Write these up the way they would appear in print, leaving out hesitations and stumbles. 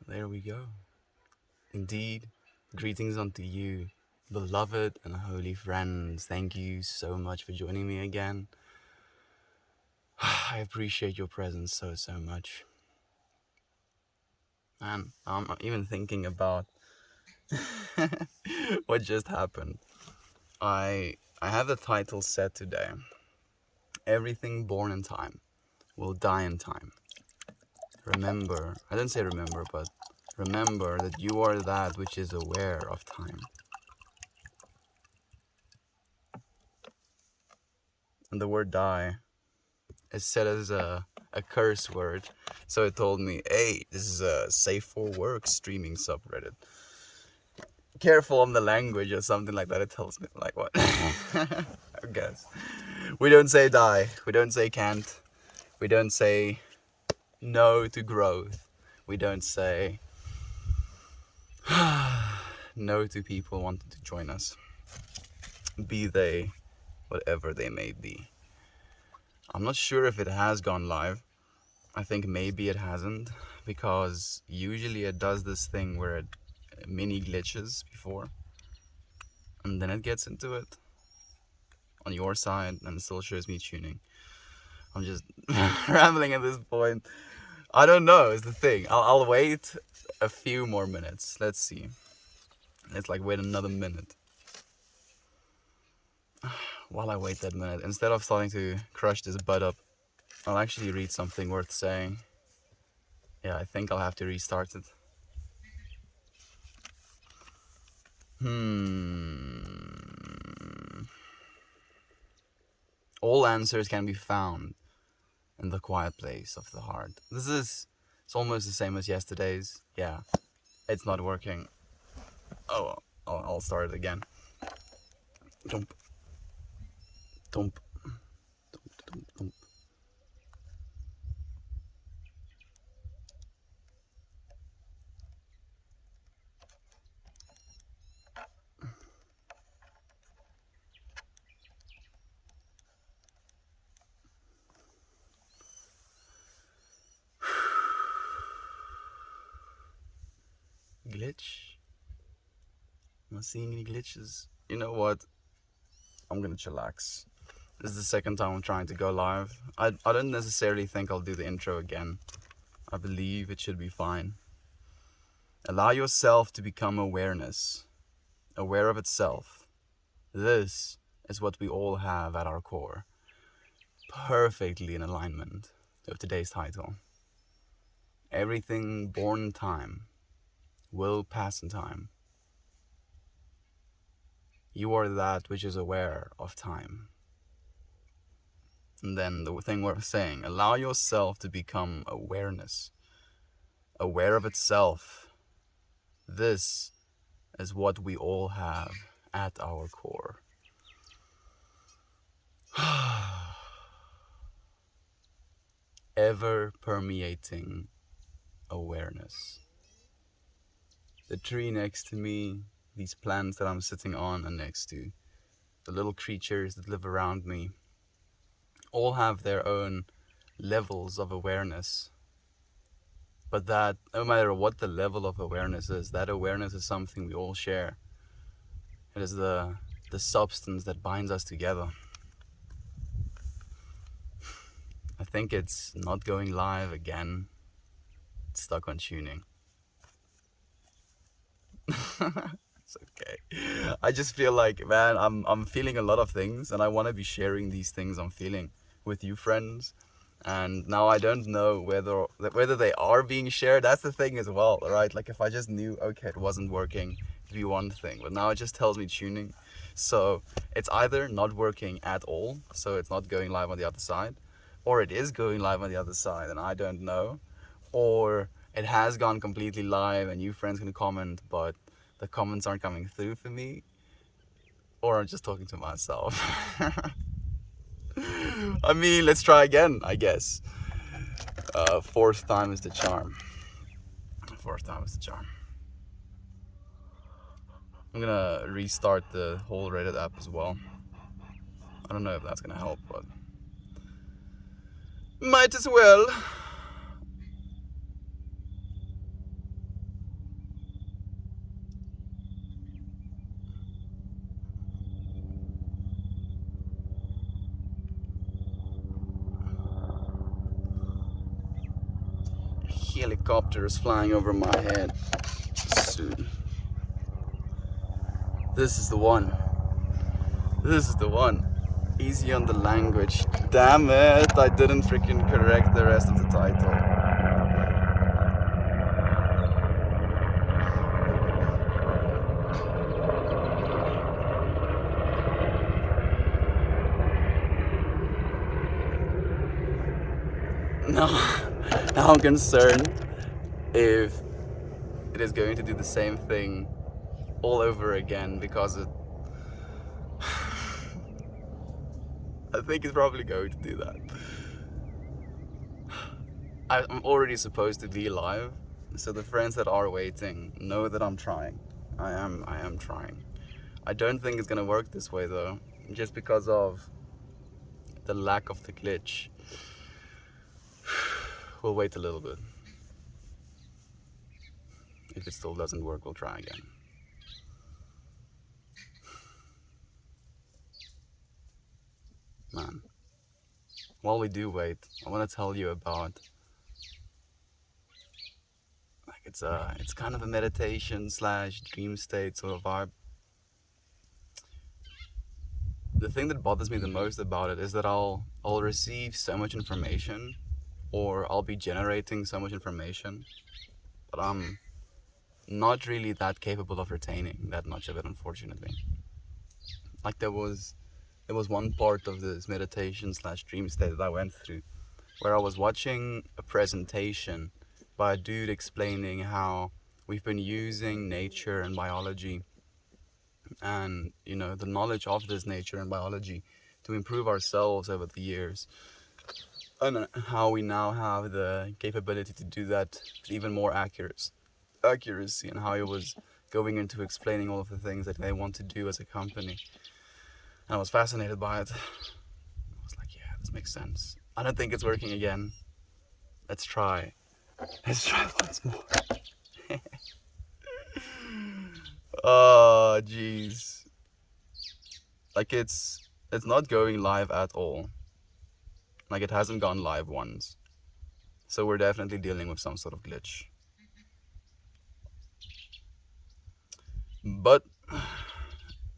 There we go. Indeed, greetings unto you, beloved and holy friends. Thank you so much for joining me again. I appreciate your presence so much. And I'm even thinking about what just happened. I have the title set today. Everything born in time will die in time. Remember, I didn't say remember, but remember that you are that which is aware of time. And the word die is set as a curse word. So it told me, hey, this is a safe for work streaming subreddit. Careful on the language or something like that. It tells me, like, what? I guess. We don't say die. We don't say can't. We don't say no to growth. We don't say no to people wanting to join us, be they whatever they may be. I'm not sure if it has gone live. I think maybe it hasn't, because usually it does this thing where it mini glitches before, and then it gets into it on your side and it still shows me tuning. I'm just rambling at this point. I don't know, is the thing. I'll wait a few more minutes. Let's see. Let's wait another minute. While I wait that minute, instead of starting to crush this butt up, I'll actually read something worth saying. Yeah, I think I'll have to restart it. All answers can be found in the quiet place of the heart. It's almost the same as yesterday's. Yeah, it's not working. Oh, I'll start it again. Dump. Dump. Dump, dump, dump. Glitch? I'm not seeing any glitches. You know what? I'm gonna chillax. This is the second time I'm trying to go live. I don't necessarily think I'll do the intro again. I believe it should be fine. Allow yourself to become awareness, aware of itself. This is what we all have at our core. Perfectly in alignment with today's title. Everything born in time will pass in time. You are that which is aware of time. And then the thing we're saying, allow yourself to become awareness, aware of itself. This is what we all have at our core. Ever permeating awareness. The tree next to me, these plants that I'm sitting on and next to, the little creatures that live around me, all have their own levels of awareness. But that, no matter what the level of awareness is, that awareness is something we all share. It is the substance that binds us together. I think it's not going live again. It's stuck on tuning. It's okay. I just feel like, man, I'm feeling a lot of things, and I want to be sharing these things I'm feeling with you friends. And now I don't know whether they are being shared. That's the thing as well, right? Like, if I just knew, okay, it wasn't working, it'd be one thing. But now it just tells me tuning. So it's either not working at all, so it's not going live on the other side, or it is going live on the other side and I don't know, or it has gone completely live and you friends can comment, but the comments aren't coming through for me, or I'm just talking to myself. I mean, let's try again, I guess. Fourth time is the charm. Fourth time is the charm. I'm gonna restart the whole Reddit app as well. I don't know if that's gonna help, but might as well. helicopters flying over my head soon. This is the one. This is the one. Easy on the language. Damn it, I didn't freaking correct the rest of the title. Now I'm concerned if it is going to do the same thing all over again, because I think it's probably going to do that. I'm already supposed to be live, so the friends that are waiting know that I'm trying. I am trying. I don't think it's gonna work this way though, just because of the lack of the glitch. We'll wait a little bit. If it still doesn't work, we'll try again. Man, while we do wait, I want to tell you about, like, it's kind of a meditation slash dream state sort of vibe. The thing that bothers me the most about it is that I'll receive so much information, or I'll be generating so much information, but I'm not really that capable of retaining that much of it, unfortunately. Like there was one part of this meditation slash dream state that I went through where I was watching a presentation by a dude explaining how we've been using nature and biology and, you know, the knowledge of this nature and biology to improve ourselves over the years, and how we now have the capability to do that with even more accuracy, and how he was going into explaining all of the things that they want to do as a company. And I was fascinated by it. I was like, yeah, this makes sense. I don't think it's working again. Let's try once more. Oh, jeez. Like it's not going live at all. Like it hasn't gone live once. So we're definitely dealing with some sort of glitch. But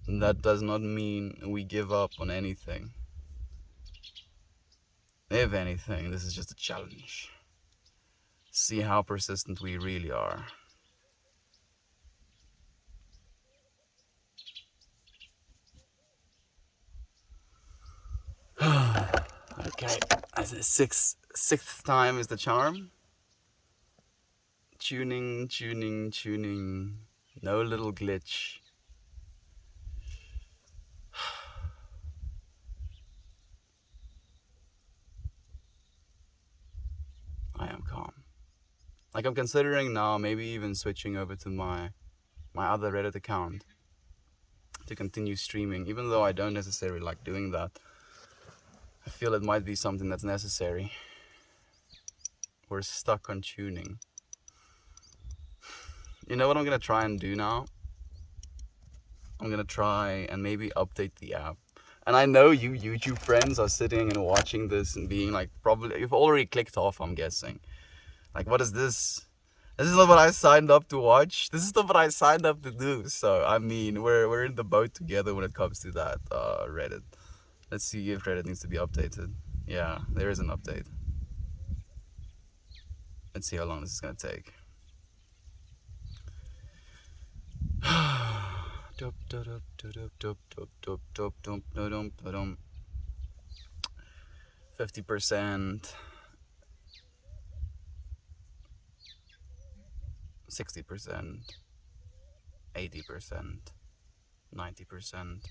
that does not mean we give up on anything. If anything, this is just a challenge. See how persistent we really are. Okay, as the sixth time is the charm. Tuning. No little glitch. I am calm. Like I'm considering now maybe even switching over to my other Reddit account to continue streaming, even though I don't necessarily like doing that. I feel it might be something that's necessary. We're stuck on tuning. You know what I'm gonna try and do now? I'm gonna try and maybe update the app. And I know you YouTube friends are sitting and watching this and being like, probably, you've already clicked off, I'm guessing. Like, what is this? This is not what I signed up to watch. This is not what I signed up to do. So, I mean, we're in the boat together when it comes to that, Reddit. Let's see if Reddit needs to be updated. Yeah, there is an update. Let's see how long this is gonna take. 50%, 60%, 80%, 90%.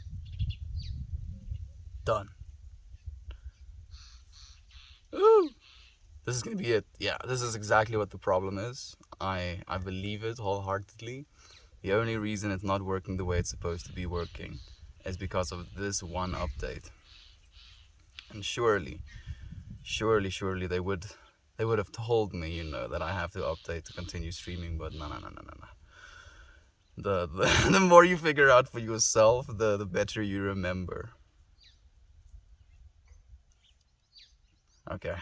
Done. Ooh. This is gonna be it. Yeah, this is exactly what the problem is. I believe it wholeheartedly. The only reason it's not working the way it's supposed to be working is because of this one update. And surely they would have told me, you know, that I have to update to continue streaming, but no. The more you figure out for yourself, the better you remember. Okay,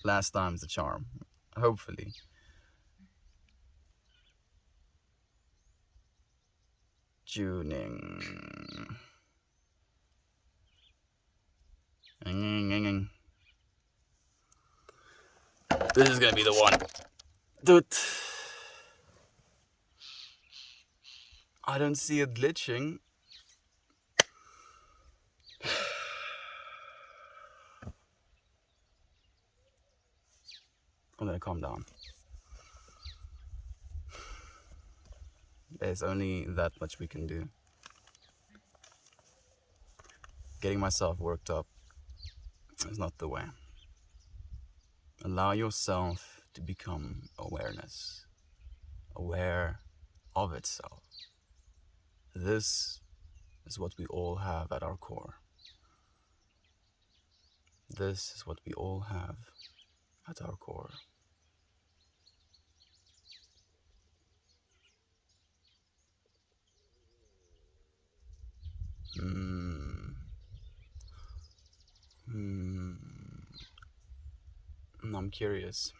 last time's the charm, hopefully. Tuning. This is gonna be the one. Dude. I don't see it glitching. I'm gonna calm down. There's only that much we can do. Getting myself worked up is not the way. Allow yourself to become awareness, aware of itself. This is what we all have at our core. This is what we all have at our core. I'm curious.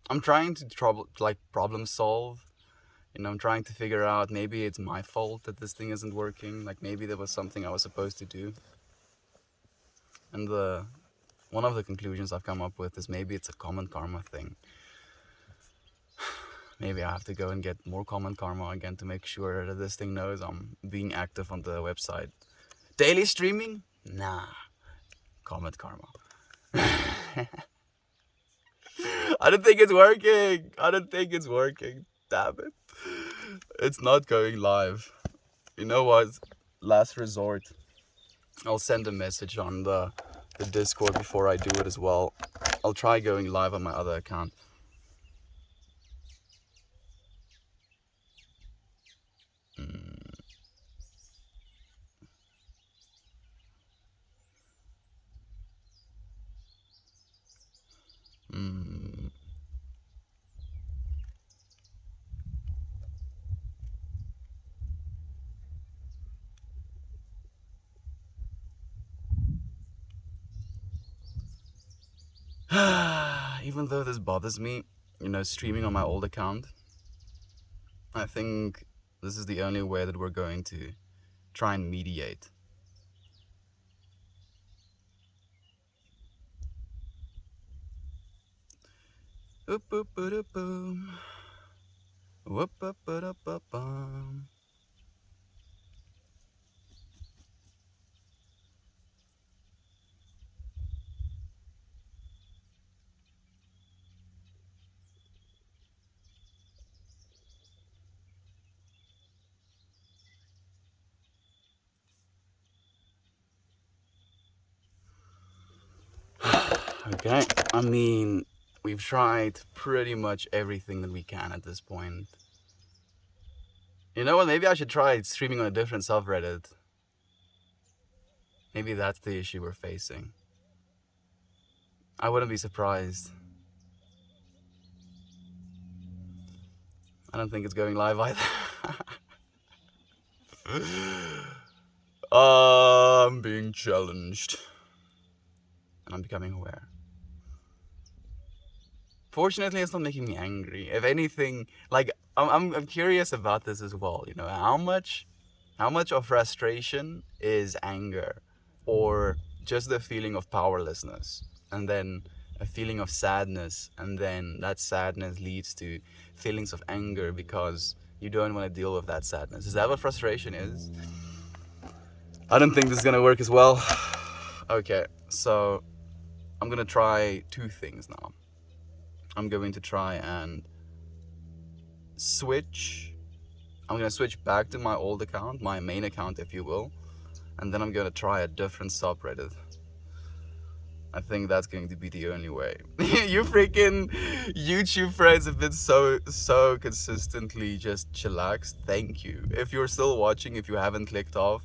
I'm trying to problem solve. I'm trying to figure out, maybe it's my fault that this thing isn't working. Like maybe there was something I was supposed to do. And one of the conclusions I've come up with is maybe it's a common karma thing. Maybe I have to go and get more common karma again to make sure that this thing knows I'm being active on the website. Daily streaming? Nah. Common karma. I don't think it's working. Damn it. It's not going live. You know what? Last resort. I'll send a message on the Discord before I do it as well. I'll try going live on my other account. Even though this bothers me, streaming on my old account, I think this is the only way that we're going to try and mediate. Okay, I mean, we've tried pretty much everything that we can at this point. You know what, maybe I should try streaming on a different subreddit. Maybe that's the issue we're facing. I wouldn't be surprised. I don't think it's going live either. I'm being challenged. And I'm becoming aware. Fortunately, it's not making me angry. If anything, like I'm curious about this as well. How much of frustration is anger, or just the feeling of powerlessness, and then a feeling of sadness, and then that sadness leads to feelings of anger because you don't want to deal with that sadness. Is that what frustration is? I don't think this is gonna work as well. Okay, so I'm gonna try two things now. I'm going to try and switch. I'm going to switch back to my old account, my main account, if you will. And then I'm going to try a different subreddit. I think that's going to be the only way. You freaking YouTube friends have been so consistently just chillaxed. Thank you. If you're still watching, if you haven't clicked off,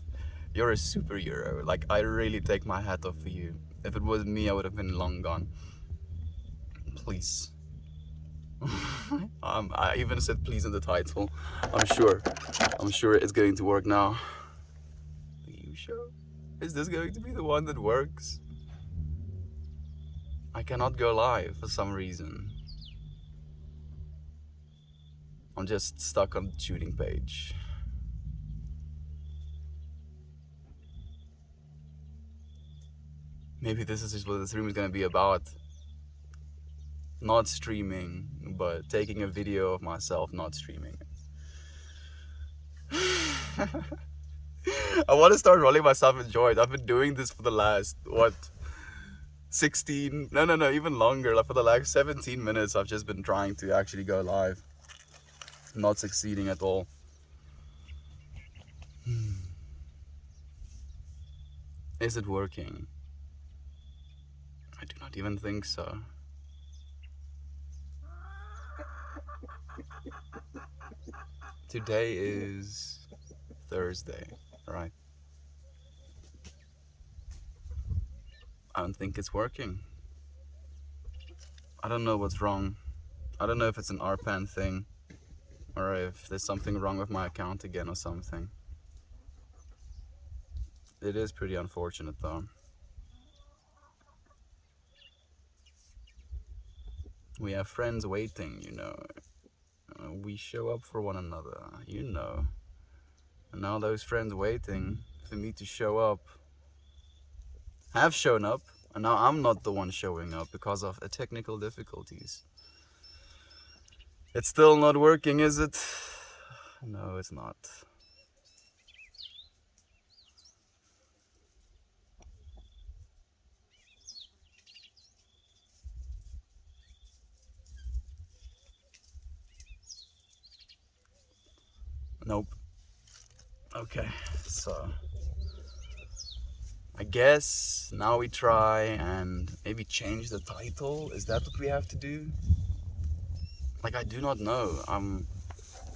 you're a superhero. Like, I really take my hat off for you. If it was me, I would have been long gone. Please. I even said please in the title. I'm sure it's going to work now. Are you sure? Is this going to be the one that works? I cannot go live for some reason. I'm just stuck on the shooting page. Maybe this is just what this room is gonna be about. Not streaming, but taking a video of myself not streaming. I want to start rolling myself in joint. I've been doing this for the last, what, 16, no, even longer. Like for the last 17 minutes, I've just been trying to actually go live. Not succeeding at all. Is it working? I do not even think so. Today is Thursday, right? I don't think it's working. I don't know what's wrong. I don't know if it's an RPAN thing or if there's something wrong with my account again or something. It is pretty unfortunate though. We have friends waiting, you know. We show up for one another, you know. And now those friends waiting for me to show up have shown up, and now I'm not the one showing up because of technical difficulties. It's still not working, is it? No, it's not. Nope. Okay, so I guess now we try and maybe change the title. Is that what we have to do? Like, I do not know. I'm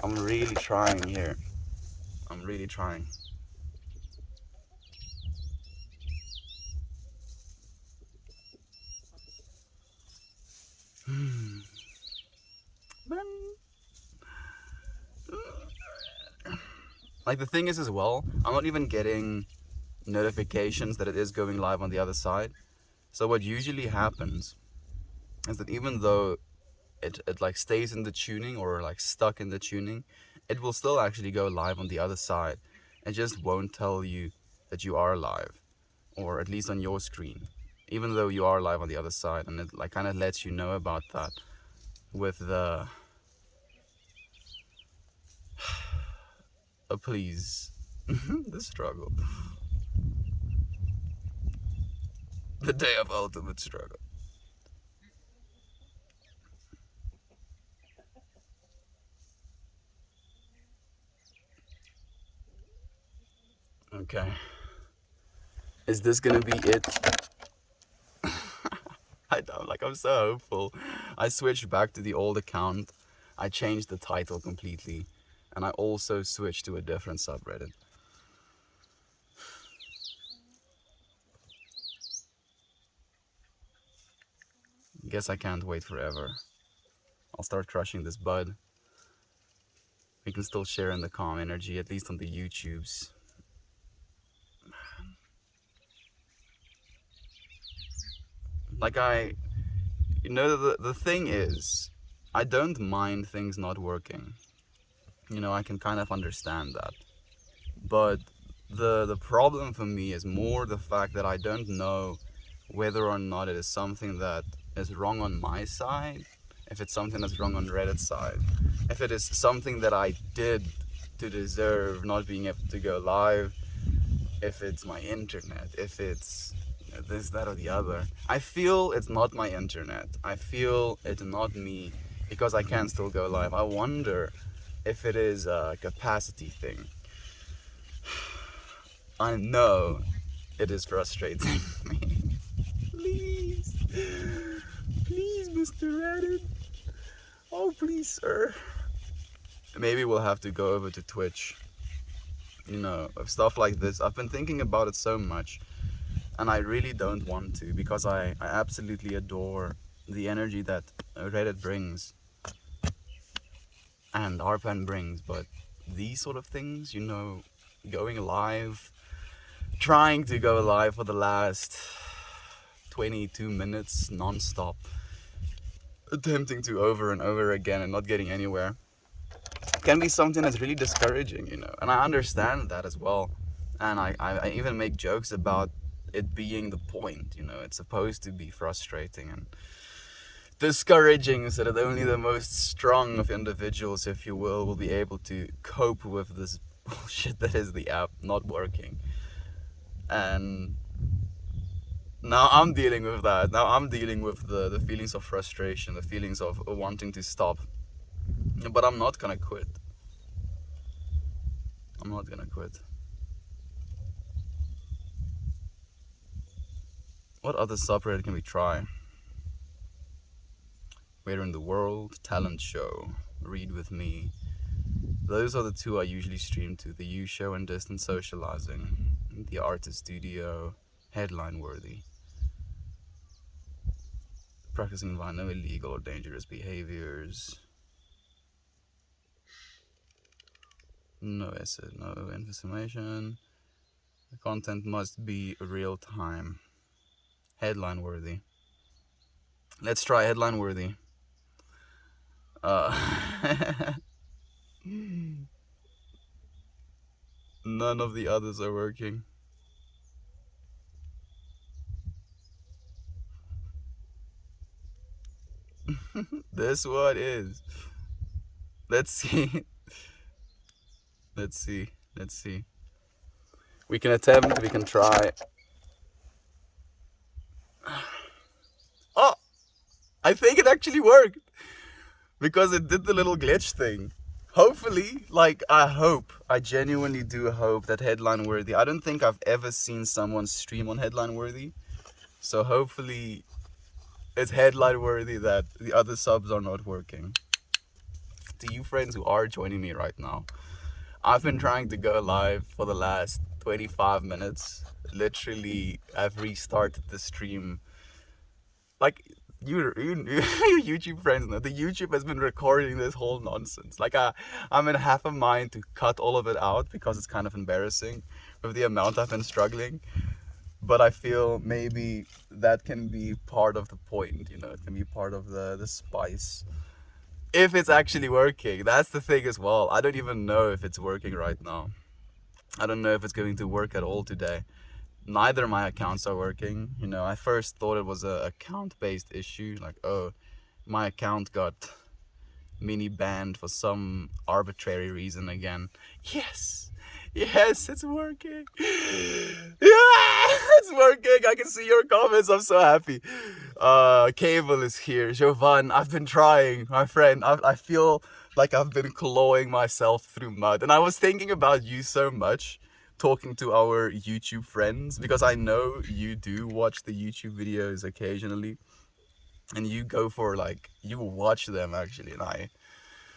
really trying here. I'm really trying. Like, the thing is as well, I'm not even getting notifications that it is going live on the other side. So what usually happens is that even though it like stays in the tuning or like stuck in the tuning, it will still actually go live on the other side. It just won't tell you that you are live, or at least on your screen, even though you are live on the other side, and it like kind of lets you know about that with the please. The struggle. The day of ultimate struggle. Okay. Is this gonna be it? I don't, like, I'm so hopeful. I switched back to the old account. I changed the title completely. And I also switched to a different subreddit. Guess I can't wait forever. I'll start crushing this bud. We can still share in the calm energy, at least on the YouTubes. Like, you know, the thing is, I don't mind things not working. You know, I can kind of understand that. But the problem for me is more the fact that I don't know whether or not it is something that is wrong on my side, if it's something that's wrong on Reddit's side, if it is something that I did to deserve not being able to go live, if it's my internet, if it's this, that, or the other. I feel it's not my internet. I feel it's not me, because I can still go live. I wonder if it is a capacity thing. I know it is frustrating me. Please, please, Mr. Reddit. Oh, please, sir. Maybe we'll have to go over to Twitch. You know, stuff like this. I've been thinking about it so much, and I really don't want to, because I absolutely adore the energy that Reddit brings and RPAN brings, but these sort of things, you know, going live, trying to go live for the last 22 minutes non-stop, attempting to over and over again and not getting anywhere, can be something that's really discouraging, you know. And I understand that as well, and I even make jokes about it being the point. It's supposed to be frustrating and discouraging, so that only the most strong of individuals, if you will be able to cope with this bullshit that is the app not working. And now I'm dealing with that. Now I'm dealing with the feelings of frustration, the feelings of wanting to stop. But I'm not gonna quit. I'm not gonna quit. What other subreddit can we try? Where in the World, Talent Show, Read With Me. Those are the two I usually stream to. The U Show and Distant Socializing. The Artist Studio, Headline Worthy. Practicing no illegal or dangerous behaviors. No essay, no information. The content must be real time. Headline worthy. Let's try headline worthy. None of the others are working. This one is. Let's see. Let's see. We can attempt, we can try. Oh! I think it actually worked! Because it did the little glitch thing. Hopefully, I genuinely do hope that Headline Worthy, I don't think I've ever seen someone stream on Headline Worthy. So hopefully it's Headline Worthy that the other subs are not working. To you friends who are joining me right now, I've been trying to go live for the last 25 minutes. Literally, I've restarted the stream. Like, you YouTube friends know, the YouTube has been recording this whole nonsense. I'm in half a mind to cut all of it out because it's kind of embarrassing with the amount I've been struggling. But I feel maybe that can be part of the point, it can be part of the spice. If it's actually working, that's the thing as well. I don't even know if it's working right now. I don't know if it's going to work at all today. Neither of my accounts are working. I first thought it was a account-based issue. Like, oh, my account got mini banned for some arbitrary reason again. Yes, it's working. Yeah, it's working. I can see your comments. I'm so happy. Cable is here. Jovan, I've been trying, my friend. I feel like I've been clawing myself through mud. And I was thinking about you so much, talking to our YouTube friends, because I know you do watch the YouTube videos occasionally. And you go for you watch them actually. And I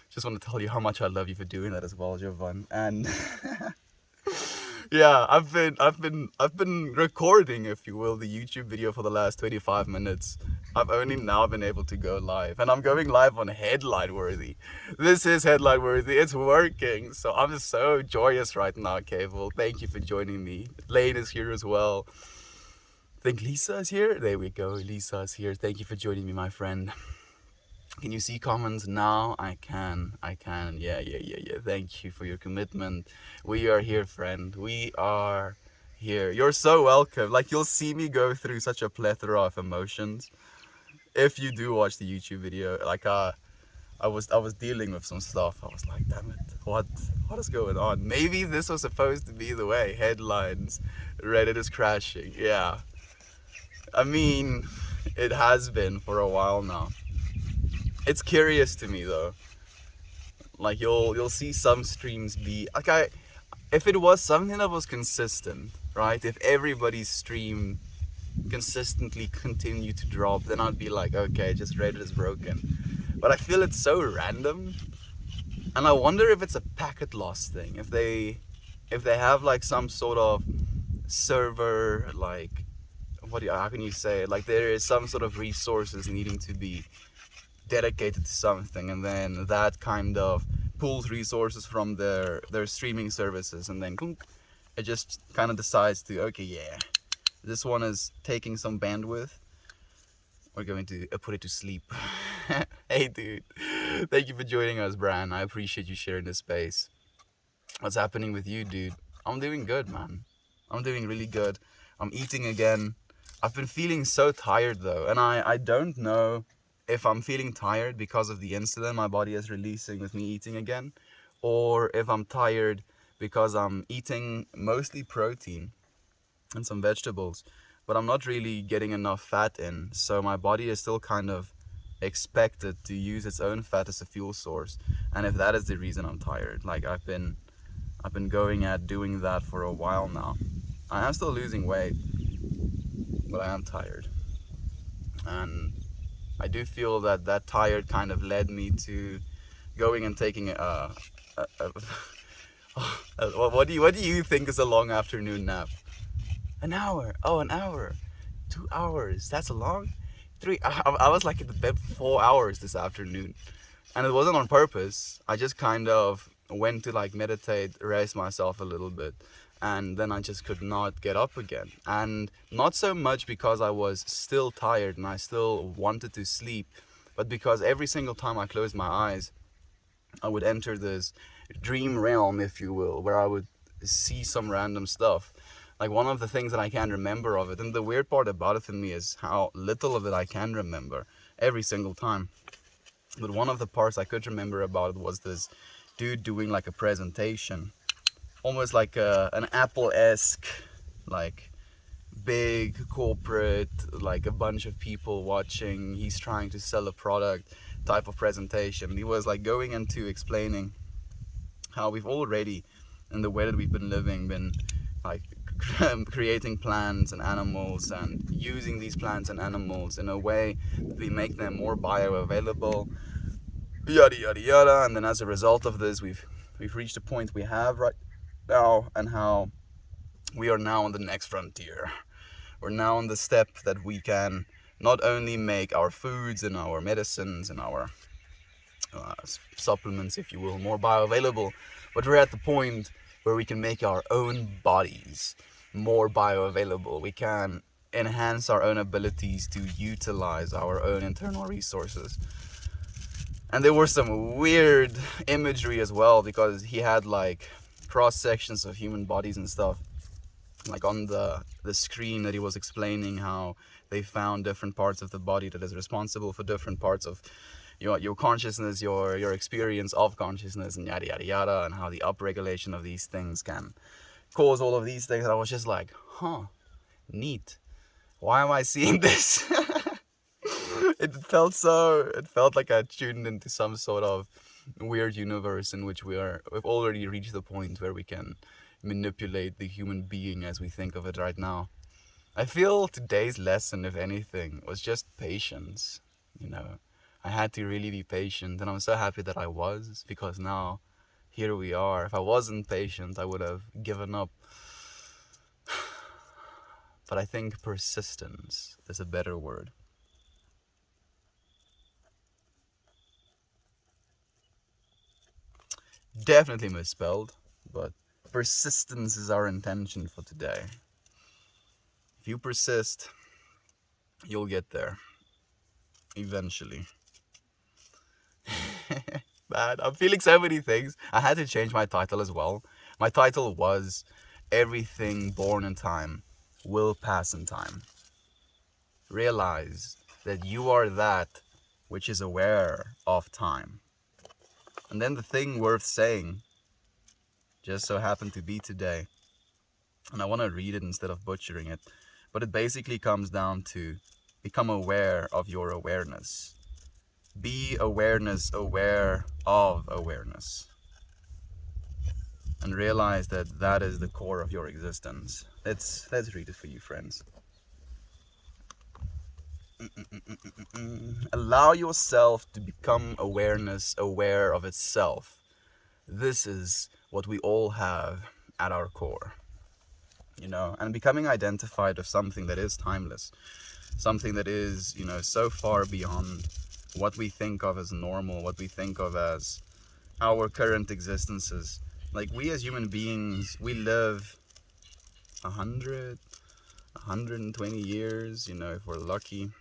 just want to tell you how much I love you for doing that as well, Jovan. And yeah, I've been recording, if you will, the YouTube video for the last 25 minutes. I've only now been able to go live, and I'm going live on Headline Worthy. This is Headline Worthy. It's working, so I'm just so joyous right now, Cable. Thank you for joining me. Lane is here as well. I think Lisa is here. There we go. Lisa is here. Thank you for joining me, my friend. Can you see comments now? I can. Yeah. Thank you for your commitment. We are here, friend. We are here. You're so welcome. You'll see me go through such a plethora of emotions if you do watch the YouTube video. I was dealing with some stuff. I was like, damn it, what is going on? Maybe this was supposed to be the way. Headlines, Reddit is crashing. Yeah. I mean, it has been for a while now. It's curious to me though. You'll see some streams be if it was something that was consistent, right? If everybody's stream consistently continued to drop, then I'd be like, okay, just Reddit is broken. But I feel it's so random, and I wonder if it's a packet loss thing. If they have some sort of server, how can you say it? There is some sort of resources needing to be dedicated to something, and then that kind of pulls resources from their streaming services, and then it just kind of decides to, okay, yeah, this one is taking some bandwidth, we're going to put it to sleep. Hey dude, thank you for joining us, Bran. I appreciate you sharing this space. What's happening with you, dude? I'm doing good, man. I'm doing really good. I'm eating again. I've been feeling so tired though, and I don't know if I'm feeling tired because of the insulin my body is releasing with me eating again, or if I'm tired because I'm eating mostly protein and some vegetables, but I'm not really getting enough fat in, so my body is still kind of expected to use its own fat as a fuel source. And if that is the reason I'm tired, like I've been going at doing that for a while now. I am still losing weight, but I am tired, and I do feel that that tired kind of led me to going and taking a what do you think is a long afternoon nap? An hour. Oh, an hour. 2 hours. That's a long. Three. I was like in the bed for 4 hours this afternoon, and it wasn't on purpose. I just kind of went to like meditate, rest myself a little bit, and then I just could not get up again. And not so much because I was still tired and I still wanted to sleep, but because every single time I closed my eyes, I would enter this dream realm, if you will, where I would see some random stuff. Like one of the things that I can remember of it, and the weird part about it for me is how little of it I can remember every single time. But one of the parts I could remember about it was this dude doing like a presentation, almost like an Apple-esque, like big corporate, like a bunch of people watching, he's trying to sell a product type of presentation. He was like going into explaining how we've already, in the way that we've been living, been like creating plants and animals and using these plants and animals in a way that we make them more bioavailable, yada yada yada. And then as a result of this, we've reached a point we have right now, and how we are now on the next frontier. We're now on the step that we can not only make our foods and our medicines and our supplements, if you will, more bioavailable, but we're at the point where we can make our own bodies more bioavailable. We can enhance our own abilities to utilize our own internal resources. And there were some weird imagery as well, because he had like cross sections of human bodies and stuff, like on the screen, that he was explaining how they found different parts of the body that is responsible for different parts of your consciousness, your experience of consciousness, and yada yada yada, and how the upregulation of these things can cause all of these things. And I was just like, neat. Why am I seeing this? It felt like I tuned into some sort of weird universe in which we've already reached the point where we can manipulate the human being as we think of it right now. I feel today's lesson, if anything, was just patience. I had to really be patient, and I'm so happy that I was, because now here we are. If I wasn't patient, I would have given up. But I think persistence is a better word. Definitely misspelled, but persistence is our intention for today. If you persist, you'll get there. Eventually. Man, I'm feeling so many things. I had to change my title as well. My title was Everything Born in Time Will Pass in Time. Realize that you are that which is aware of time. And then the thing worth saying just so happened to be today. And I want to read it instead of butchering it. But it basically comes down to become aware of your awareness. Be awareness aware of awareness. And realize that that is the core of your existence. Let's read it for you, friends. Allow yourself to become awareness aware of itself. This is what we all have at our core. And becoming identified with something that is timeless, something that is, so far beyond what we think of as normal, what we think of as our current existences. Like, we as human beings, we live 100, 120 years, if we're lucky.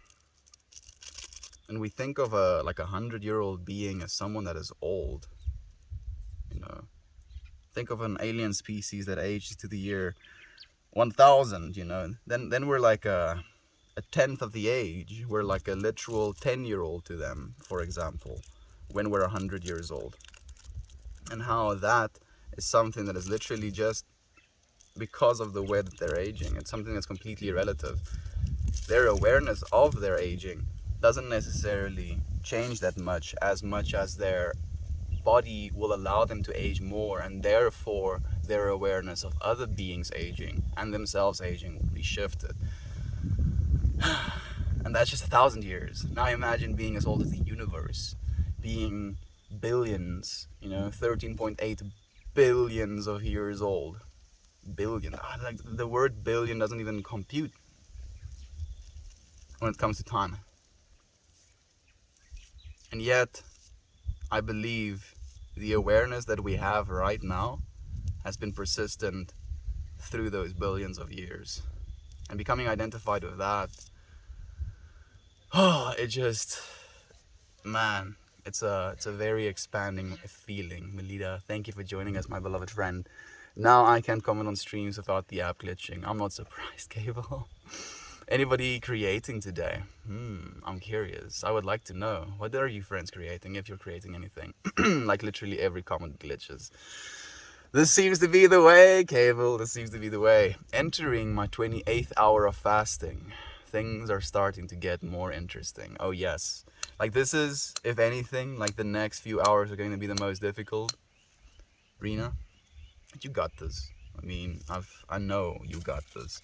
And we think of a 100-year-old being as someone that is old. Think of an alien species that aged to the year 1,000, then we're like a tenth of the age. We're like a literal 10-year-old to them, for example, when we're 100 years old. And how that is something that is literally just because of the way that they're aging. It's something that's completely relative. Their awareness of their aging doesn't necessarily change that much as their body will allow them to age more, and therefore their awareness of other beings aging and themselves aging will be shifted. And that's just 1,000 years. Now imagine being as old as the universe, being billions, 13.8 billions of years old. Billion. Like the word billion doesn't even compute when it comes to time. And yet, I believe the awareness that we have right now has been persistent through those billions of years. And becoming identified with that, it just, man, it's a very expanding feeling. Melita, thank you for joining us, my beloved friend. Now I can't comment on streams without the app glitching. I'm not surprised, Cable. Anybody creating today? I'm curious. I would like to know. What are you friends creating, if you're creating anything? Like literally every comment glitches. This seems to be the way, Cable. This seems to be the way. Entering my 28th hour of fasting. Things are starting to get more interesting. Oh yes. Like this is, if anything, like the next few hours are going to be the most difficult. Rena, you got this. I mean, I know you got this.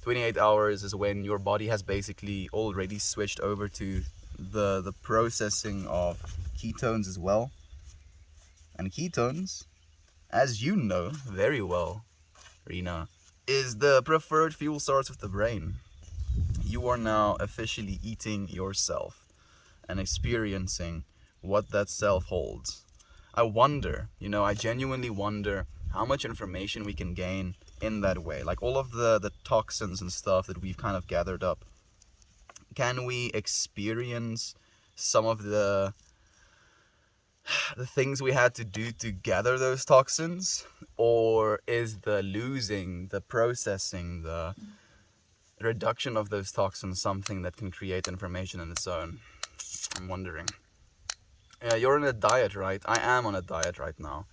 28 hours is when your body has basically already switched over to the processing of ketones as well. And ketones, as you know very well, Rena, is the preferred fuel source of the brain. You are now officially eating yourself and experiencing what that self holds. I wonder, I genuinely wonder how much information we can gain in that way. Like all of the toxins and stuff that we've kind of gathered up. Can we experience some of the things we had to do to gather those toxins? Or is the losing, the processing, the reduction of those toxins something that can create information in its own? I'm wondering. You're on a diet, right? I am on a diet right now.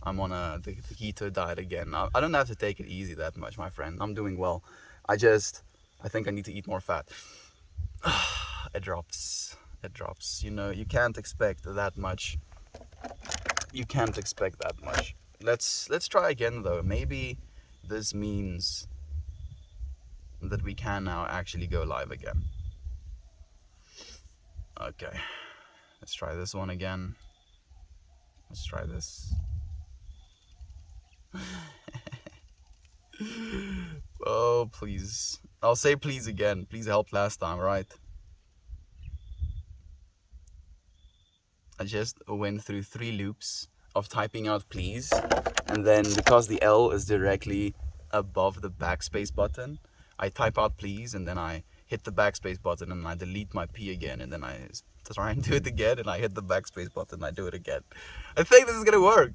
I'm on the keto diet again. I don't have to take it easy that much, my friend. I'm doing well. I think I need to eat more fat. It drops. You can't expect that much. Let's try again though. Maybe this means that we can now actually go live again. Okay. Let's try this one again. Let's try this. Oh, please. I'll say please again. Please help last time, right? I just went through 3 loops of typing out please. And then because the L is directly above the backspace button, I type out please and then I hit the backspace button and I delete my P again. And then I try and do it again and I hit the backspace button and I do it again. I think this is gonna work.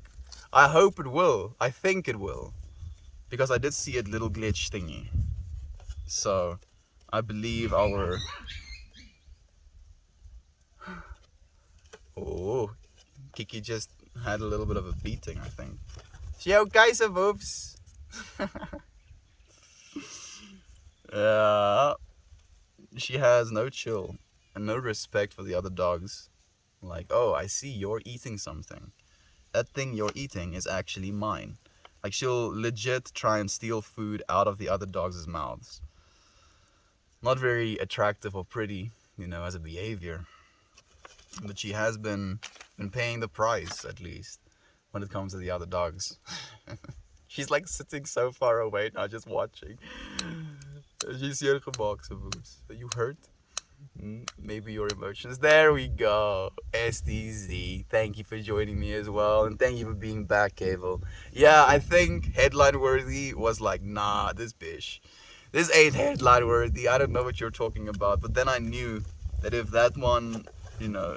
I hope it will. I think it will. Because I did see a little glitch thingy. So, I believe our... Oh, Kiki just had a little bit of a beating, I think. Yo, guys, oops. Yeah. She has no chill and no respect for the other dogs. Like, oh, I see you're eating something. That thing you're eating is actually mine. Like, she'll legit try and steal food out of the other dogs' mouths. Not very attractive or pretty, as a behavior. But she has been paying the price, at least, when it comes to the other dogs. She's like sitting so far away now, just watching. She's here box of boobs. Are you hurt? Maybe your emotions. There we go. SDZ. Thank you for joining me as well. And thank you for being back, Cable. Yeah, I think headline worthy was like, nah, this bitch. This ain't headline worthy. I don't know what you're talking about. But then I knew that if that one,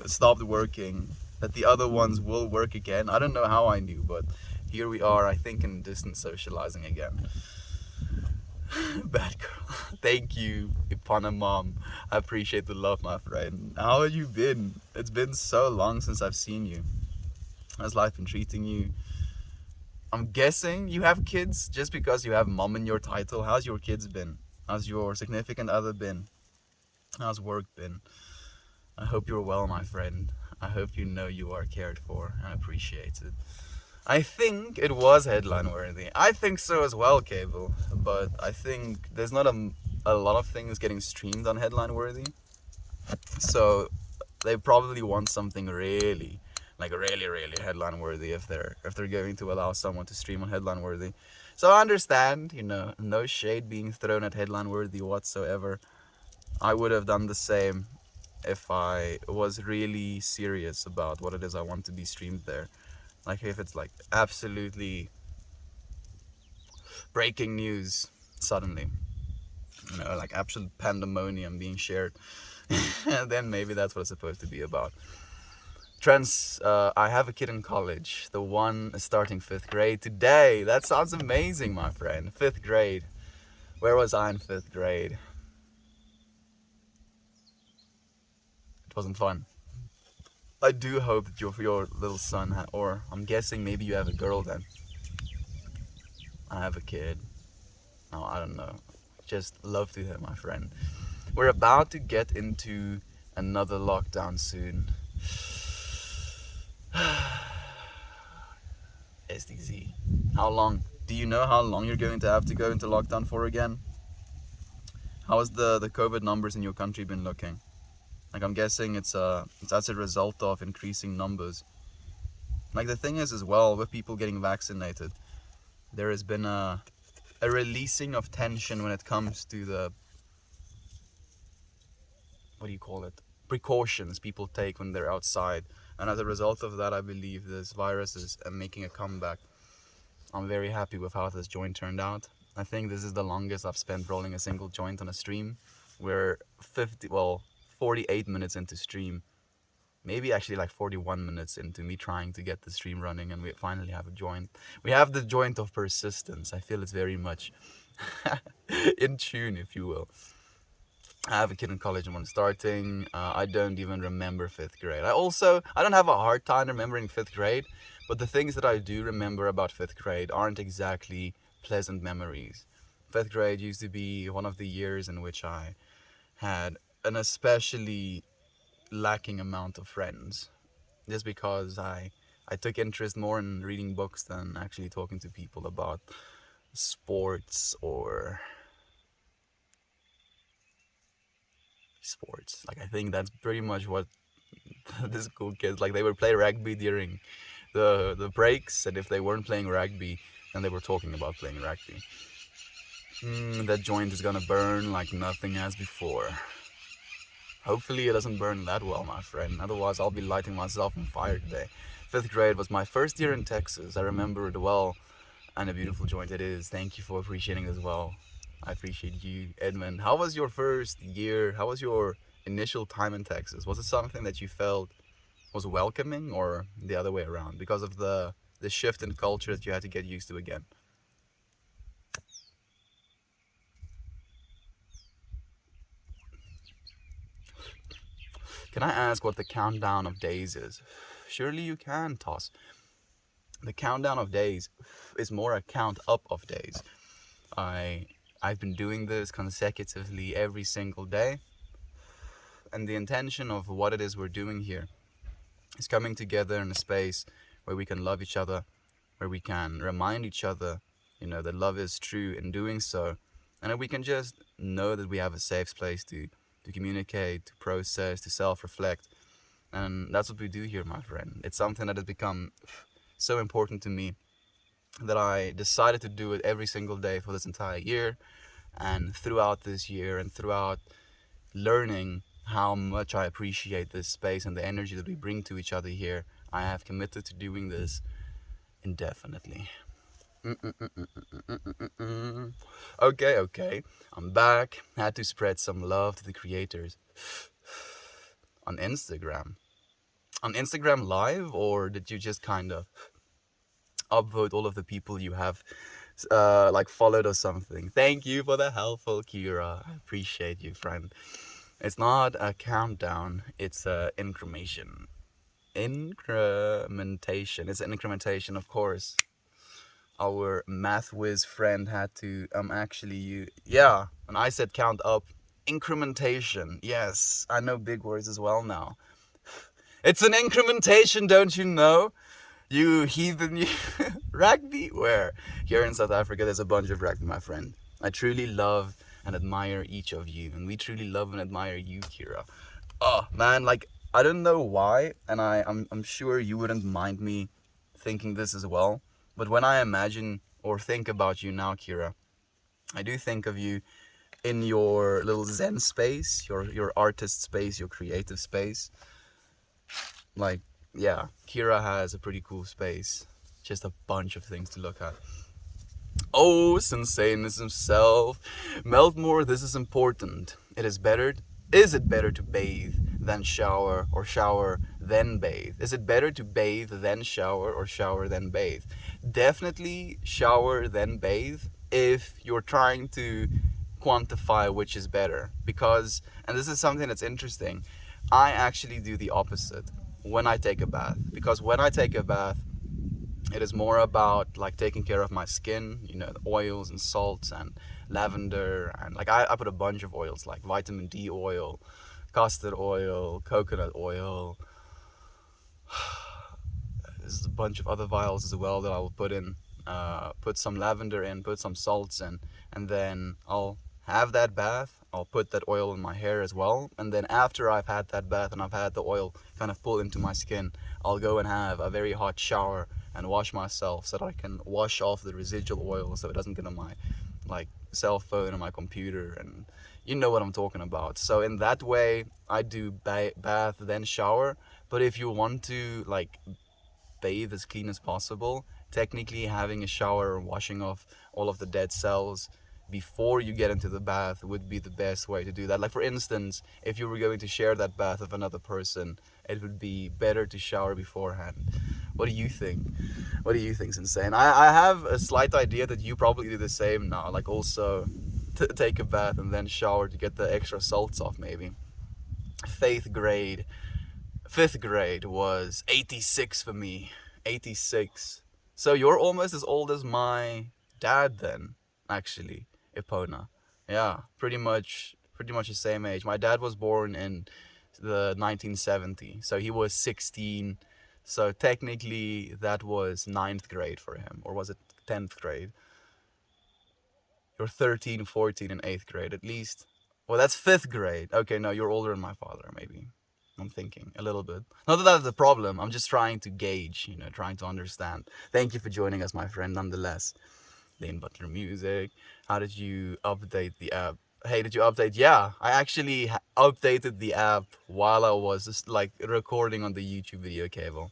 stopped working, that the other ones will work again. I don't know how I knew, but here we are, I think, in distance socializing again. Bad girl. Thank you, Ipana mom. I appreciate the love, my friend. How have you been? It's been so long since I've seen you. How's life been treating you? I'm guessing you have kids just because you have mom in your title. How's your kids been? How's your significant other been? How's work been? I hope you're well, my friend. I hope you know you are cared for and appreciated. I think it was headline worthy. I think so as well, Cable. But I think there's not a lot of things getting streamed on headline worthy. So they probably want something really, like really headline worthy if they're going to allow someone to stream on headline worthy. So I understand, no shade being thrown at headline worthy whatsoever. I would have done the same if I was really serious about what it is I want to be streamed there. Like if it's like absolutely breaking news suddenly, like absolute pandemonium being shared, then maybe that's what it's supposed to be about. I have a kid in college. The one is starting 5th grade today. That sounds amazing, my friend. 5th grade. Where was I in 5th grade? It wasn't fun. I do hope that your little son, or I'm guessing maybe you have a girl then. I have a kid. No, I don't know. Just love to him, my friend. We're about to get into another lockdown soon. SDZ. How long? Do you know how long you're going to have to go into lockdown for again? How has the COVID numbers in your country been looking? Like I'm guessing it's as a result of increasing numbers. Like the thing is as well with people getting vaccinated, there has been a releasing of tension when it comes to the, what do you call it, precautions people take when they're outside. And as a result of that, I believe this virus is making a comeback. I'm very happy with how this joint turned out. I think this is the longest I've spent rolling a single joint on a stream. We're 48 minutes into stream. Maybe actually like 41 minutes into me trying to get the stream running, and we finally have a joint. We have the joint of persistence. I feel it's very much in tune, if you will. I have a kid in college and one starting. I don't even remember 5th grade. I don't have a hard time remembering 5th grade, but the things that I do remember about 5th grade aren't exactly pleasant memories. 5th grade used to be one of the years in which I had an especially lacking amount of friends, just because I took interest more in reading books than actually talking to people about sports or sports. Like I think that's pretty much what the school kids like. They would play rugby during the breaks, and if they weren't playing rugby, then they were talking about playing rugby. That joint is gonna burn like nothing as before. Hopefully it doesn't burn that well, my friend. Otherwise, I'll be lighting myself on fire today. 5th grade was my first year in Texas. I remember it well, and a beautiful joint it is. Thank you for appreciating it as well. I appreciate you, Edmund. How was your first year? How was your initial time in Texas? Was it something that you felt was welcoming, or the other way around because of the shift in culture that you had to get used to again? Can I ask what the countdown of days is? Surely you can, Toss. The countdown of days is more a count up of days. I I've been doing this consecutively every single day, and the intention of what it is we're doing here is coming together in a space where we can love each other, where we can remind each other, that love is true in doing so, and that we can just know that we have a safe place to communicate, to process, to self-reflect. And that's what we do here, my friend. It's something that has become so important to me that I decided to do it every single day for this entire year. And throughout this year and throughout learning how much I appreciate this space and the energy that we bring to each other here, I have committed to doing this indefinitely. Okay, I'm back. Had to spread some love to the creators on Instagram. On Instagram Live, or did you just kind of upvote all of the people you have like followed or something. Thank you for the helpful, Kira. I appreciate you, friend. It's not a countdown, it's a incremation. Incrementation. It's an incrementation, of course. Our math whiz friend had to actually yeah, and I said count up. Incrementation. Yes, I know big words as well now. It's an incrementation, don't you know? You heathen, you. Rugby? Where? Here in South Africa, there's a bunch of rugby, my friend. I truly love and admire each of you, and we truly love and admire you, Kira. Oh, man, like, I don't know why, and I'm sure you wouldn't mind me thinking this as well, but when I imagine or think about you now, Kira, I do think of you in your little zen space, your artist space, your creative space. Like, yeah, Kira has a pretty cool space. Just a bunch of things to look at. Oh, Sensainess himself. Meltmore, this is important. Is it better to bathe than shower, or shower then bathe? Is it better to bathe then shower, or shower then bathe? Definitely shower then bathe if you're trying to quantify which is better. Because, and this is something that's interesting, I actually do the opposite when I take a bath. Because when I take a bath, it is more about like taking care of my skin, the oils and salts and lavender, and like I put a bunch of oils like vitamin D oil, castor oil, coconut oil. There's a bunch of other vials as well that I will put in. Put some lavender in, put some salts in, and then I'll have that bath. I'll put that oil in my hair as well, and then after I've had that bath and I've had the oil kind of pull into my skin, I'll go and have a very hot shower and wash myself so that I can wash off the residual oil so it doesn't get on my like cell phone or my computer, and you know what I'm talking about. So in that way I do bath then shower. But if you want to like bathe as clean as possible, technically having a shower and washing off all of the dead cells before you get into the bath would be the best way to do that. Like for instance, if you were going to share that bath with another person, it would be better to shower beforehand. What do you think? What do you think's insane? I have a slight idea that you probably do the same now, like also take a bath and then shower to get the extra salts off maybe. Faith grade Fifth grade was 86 for me. 86. So you're almost as old as my dad then, actually, Ipona. Yeah, pretty much the same age. My dad was born in the 1970, so he was 16. So technically that was ninth grade for him, or was it 10th grade? You're 13, 14 in 8th grade at least. Well, that's 5th grade. Okay, no, you're older than my father, maybe. I'm thinking a little bit. Not that that's a problem. I'm just trying to gauge, trying to understand. Thank you for joining us, my friend, nonetheless. Lane Butler Music. How did you update the app? Hey, did you update? Yeah, I actually updated the app while I was just like recording on the YouTube video cable.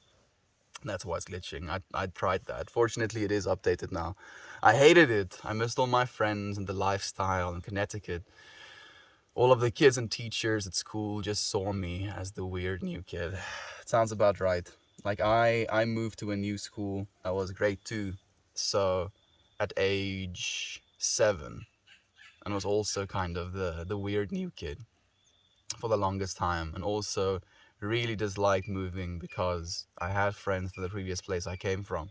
That's why it's glitching. I tried that. Fortunately, it is updated now. I hated it. I missed all my friends and the lifestyle in Connecticut. All of the kids and teachers at school just saw me as the weird new kid. It sounds about right. Like I moved to a new school. I was grade 2. So at age 7, and was also kind of the weird new kid for the longest time, and also really disliked moving because I had friends from the previous place I came from,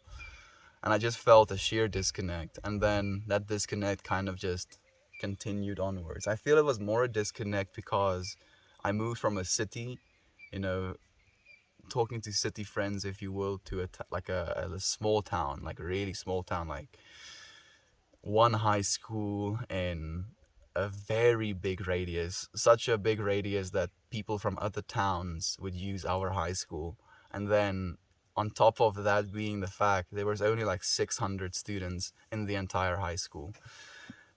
and I just felt a sheer disconnect. And then that disconnect kind of just continued onwards. I feel it was more a disconnect because I moved from a city, you know, talking to city friends, if you will, to a small town, like a really small town, like one high school in a very big radius, such a big radius that people from other towns would use our high school. And then on top of that being the fact there was only like 600 students in the entire high school,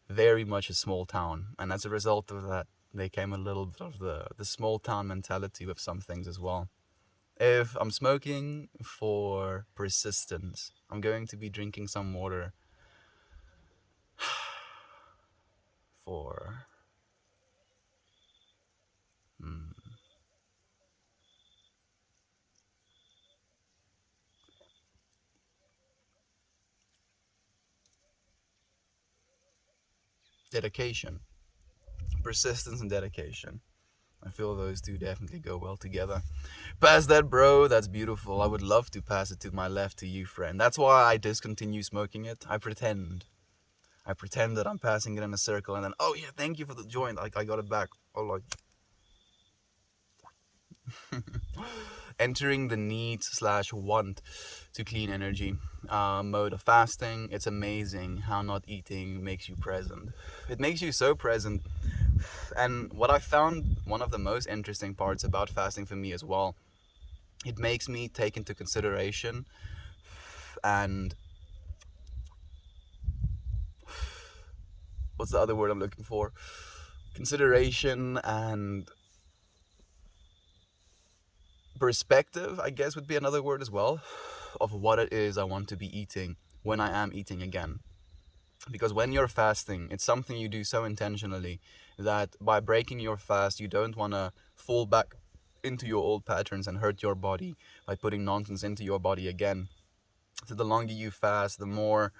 very much a small town. And as a result of that, they came a little bit of the small town mentality with some things as well. If I'm smoking for persistence, I'm going to be drinking some water for dedication, persistence and dedication. I feel those two definitely go well together. Pass that, bro. That's beautiful. I would love to pass it to my left to you, friend. That's why I discontinue smoking it. I pretend. I pretend that I'm passing it in a circle, and then, oh yeah, thank you for the joint. Like I got it back. Oh, like entering the need slash want to clean energy mode of fasting. It's amazing how not eating makes you present. It makes you so present. And what I found one of the most interesting parts about fasting for me as well, it makes me take into consideration and what's the other word I'm looking for? Consideration and perspective, I guess, would be another word as well, of what it is I want to be eating when I am eating again. Because when you're fasting, it's something you do so intentionally that by breaking your fast, you don't want to fall back into your old patterns and hurt your body by putting nonsense into your body again. So the longer you fast, the more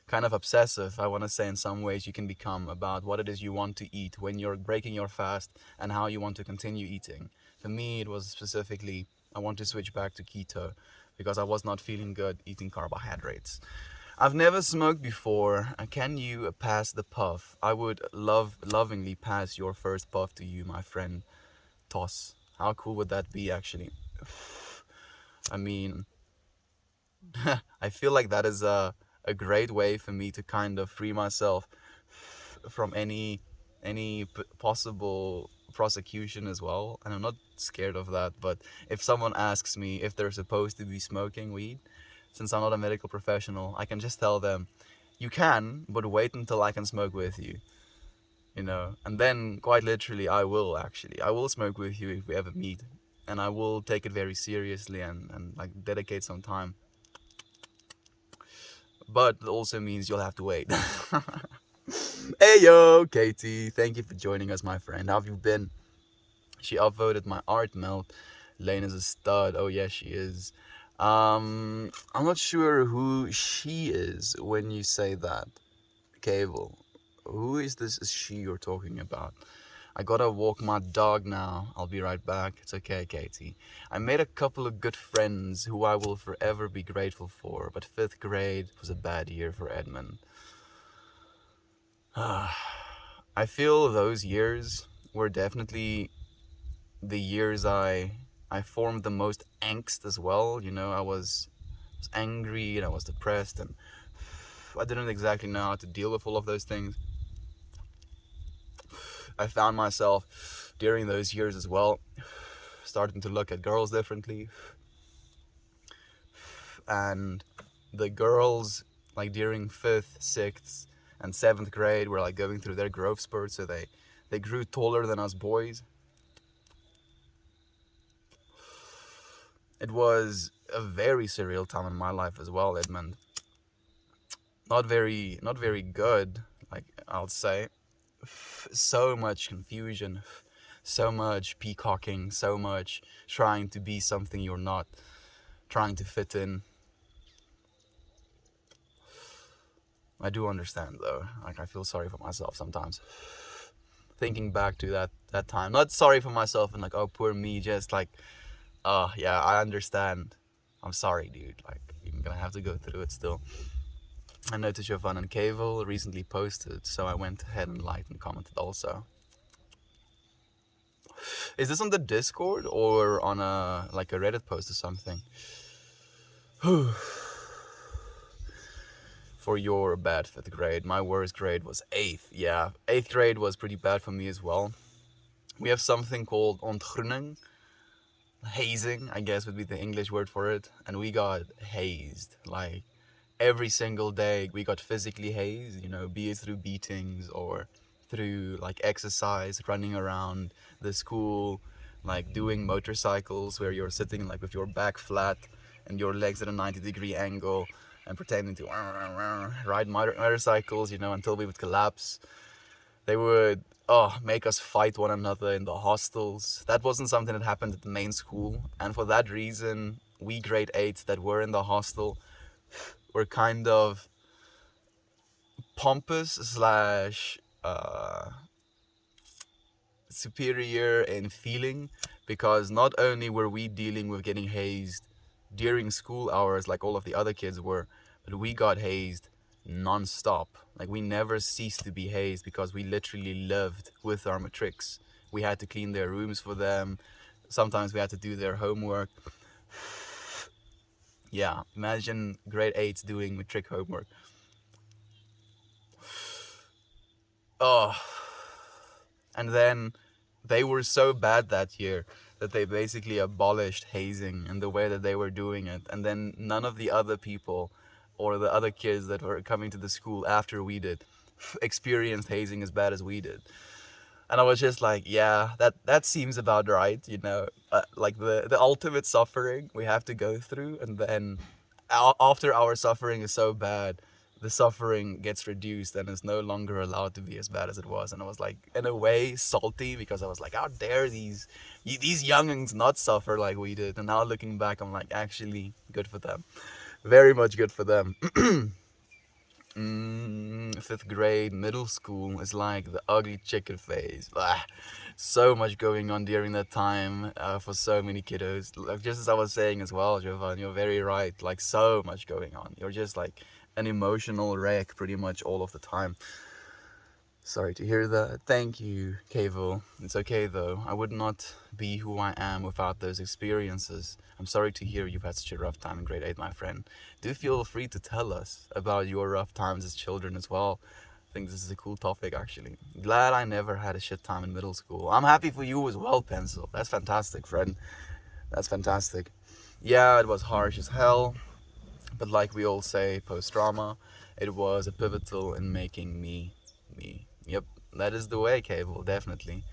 kind of obsessive, I want to say, in some ways you can become about what it is you want to eat when you're breaking your fast and how you want to continue eating. For me, it was specifically, I want to switch back to keto because I was not feeling good eating carbohydrates. I've never smoked before. Can you pass the puff? I would lovingly pass your first puff to you, my friend Toss. How cool would that be, actually? I mean, I feel like that is a great way for me to kind of free myself from any possible prosecution as well. And I'm not scared of that. But if someone asks me if they're supposed to be smoking weed, since I'm not a medical professional, I can just tell them, you can, but wait until I can smoke with you. And then quite literally I will smoke with you if we ever meet, and I will take it very seriously and like dedicate some time, but it also means you'll have to wait. Hey yo, Katie, thank you for joining us, my friend. How have you been? She upvoted my art melt. Lane is a stud. Oh yeah, she is. I'm not sure who she is when you say that. Cable. Who is this she you're talking about? I gotta walk my dog now. I'll be right back. It's okay, Katie. I made a couple of good friends who I will forever be grateful for, but 5th grade was a bad year for Edmund. I feel those years were definitely the years I formed the most angst as well. I was angry and I was depressed, and I didn't exactly know how to deal with all of those things. I found myself during those years as well starting to look at girls differently, and the girls like during 5th, 6th and 7th grade were like going through their growth spurts, so they grew taller than us boys. It was a very surreal time in my life as well, Edmund. Not very good, like I'll say. So much confusion, so much peacocking, so much trying to be something you're not, trying to fit in. I do understand though. Like I feel sorry for myself sometimes. Thinking back to that time, not sorry for myself and like, oh poor me, just like, yeah, I understand. I'm sorry, dude. Like you're gonna have to go through it still. I noticed Jovan and Kavel recently posted, so I went ahead and liked and commented also. Is this on the Discord or on a Reddit post or something? For your bad 5th grade, my worst grade was 8th. Yeah, 8th grade was pretty bad for me as well. We have something called ontgroening, hazing, I guess would be the English word for it, and we got hazed. Like every single day we got physically hazed, be it through beatings or through like exercise, running around the school, like doing motorcycles where you're sitting like with your back flat and your legs at a 90-degree angle and pretending to ride motorcycles, until we would collapse. They would make us fight one another in the hostels. That wasn't something that happened at the main school, and for that reason, we grade 8s that were in the hostel were kind of pompous slash superior in feeling, because not only were we dealing with getting hazed during school hours like all of the other kids were, but we got hazed non-stop. Like, we never ceased to be hazed because we literally lived with our matrics. We had to clean their rooms for them. Sometimes we had to do their homework. Yeah, imagine grade 8s doing matric homework. Oh, and then they were so bad that year that they basically abolished hazing in the way that they were doing it. And then none of the other people or the other kids that were coming to the school after we did experienced hazing as bad as we did. And I was just like, yeah, that seems about right, you know. Like the ultimate suffering we have to go through, and then after our suffering is so bad, the suffering gets reduced and is no longer allowed to be as bad as it was. And I was like, in a way, salty, because I was like, how dare these youngins not suffer like we did. And now looking back, I'm like, actually, good for them, very much good for them. Fifth grade, middle school is like the ugly chicken phase. So much going on during that time for so many kiddos. Like, just as I was saying as well, Jovan, you're very right. Like, so much going on. You're just like an emotional wreck pretty much all of the time. Sorry to hear that. Thank you, Kevo. It's okay though. I would not be who I am without those experiences. I'm sorry to hear you've had such a rough time in grade 8, my friend. Do feel free to tell us about your rough times as children as well. I think this is a cool topic, actually. Glad I never had a shit time in middle school. I'm happy for you as well, Pencil. That's fantastic, friend. That's fantastic. Yeah, it was harsh as hell. But like we all say, post-trauma, it was a pivotal in making me. Yep, that is the way, Cable, definitely.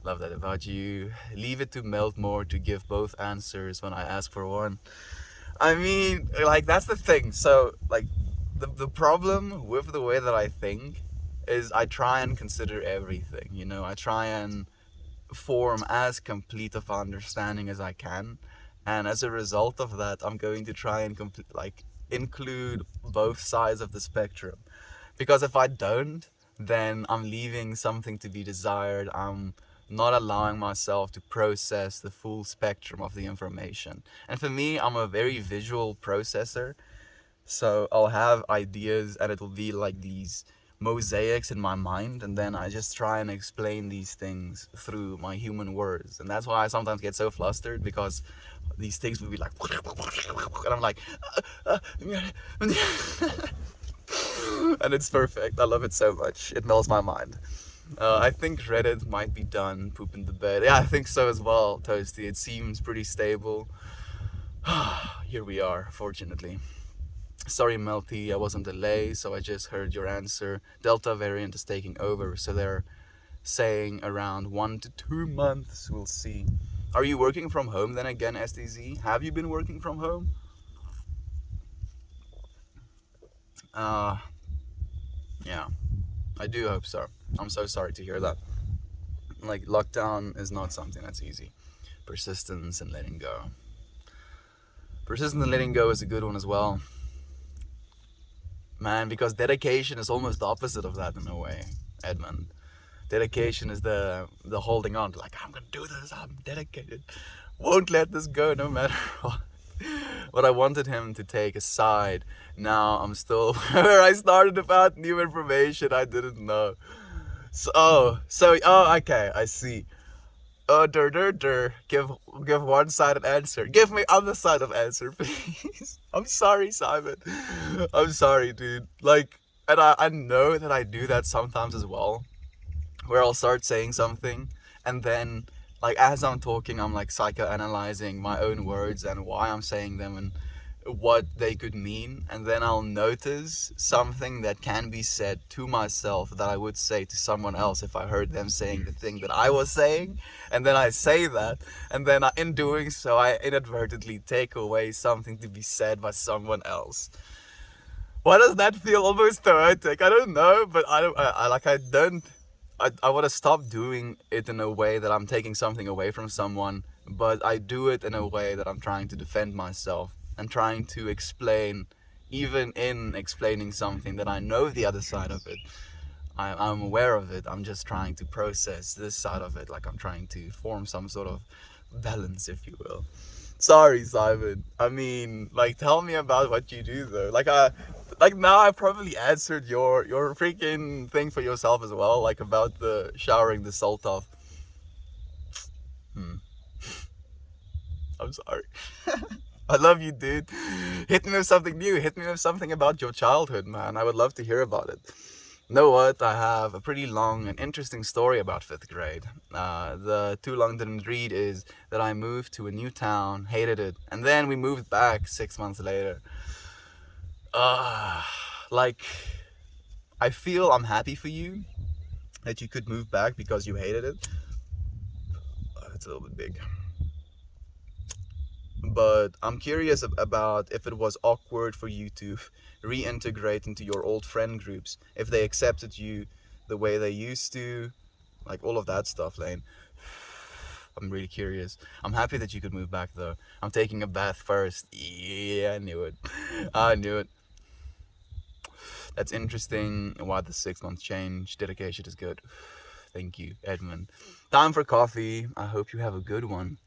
Love that about you. Leave it to melt more to give both answers when I ask for one. I mean, like, that's the thing. So, like, the problem with the way that I think is I try and consider everything, you know? I try and form as complete of understanding as I can. And as a result of that, I'm going to try and include both sides of the spectrum. Because if I don't, then I'm leaving something to be desired. I'm not allowing myself to process the full spectrum of the information. And for me, I'm a very visual processor. So I'll have ideas and it'll be like these mosaics in my mind, and then I just try and explain these things through my human words. And that's why I sometimes get so flustered, because these things will be like, and I'm like, and it's perfect. I love it so much. It melts my mind. I think Reddit might be done. Poop in the bed. Yeah, I think so as well, Toasty. It seems pretty stable. Here we are, fortunately. Sorry, Melty, I wasn't delayed, so I just heard your answer. Delta variant is taking over, so they're saying around 1 to 2 months. We'll see. Are you working from home then again, SDZ? Have you been working from home? Yeah, I do hope so. I'm so sorry to hear that. Like, lockdown is not something that's easy. Persistence and letting go. Persistence and letting go is a good one as well. Man, because dedication is almost the opposite of that in a way, Edmund. Dedication is the holding on to, like, I'm gonna do this, I'm dedicated, won't let this go no matter what. But I wanted him to take a side. Now I'm still where I started about new information I didn't know. Okay, I see. Give one-sided answer. Give me other side of answer, please. I'm sorry, Simon. I'm sorry, dude. Like, and I know that I do that sometimes as well, where I'll start saying something, and then, like, as I'm talking, I'm like psychoanalyzing my own words and why I'm saying them and what they could mean, and then I'll notice something that can be said to myself that I would say to someone else if I heard them saying the thing that I was saying, and then I say that, and then in doing so I inadvertently take away something to be said by someone else. Why does that feel almost poetic? I don't know, but I want to stop doing it in a way that I'm taking something away from someone, but I do it in a way that I'm trying to defend myself and trying to explain, even in explaining something that I know the other side of it. I'm aware of it. I'm just trying to process this side of it. Like I'm trying to form some sort of balance, if you will. Sorry, Simon. I mean, like, tell me about what you do though. Like now I probably answered your freaking thing for yourself as well. Like about the showering the salt off. Hmm. I'm sorry. I love you, dude. Hit me with something new. Hit me with something about your childhood, man. I would love to hear about it. You know what? I have a pretty long and interesting story about fifth grade. The too long didn't read is that I moved to a new town, hated it, and then we moved back 6 months later. Uh, like, I feel I'm happy for you that you could move back because you hated it. It's a little bit big. But I'm curious about if it was awkward for you to reintegrate into your old friend groups, if they accepted you the way they used to, like all of that stuff, Lane. I'm really curious. I'm happy that you could move back though. I'm taking a bath first. Yeah, I knew it. I knew it. That's interesting. Why the 6 month change? Dedication is good. Thank you, Edmund. Time for coffee. I hope you have a good one.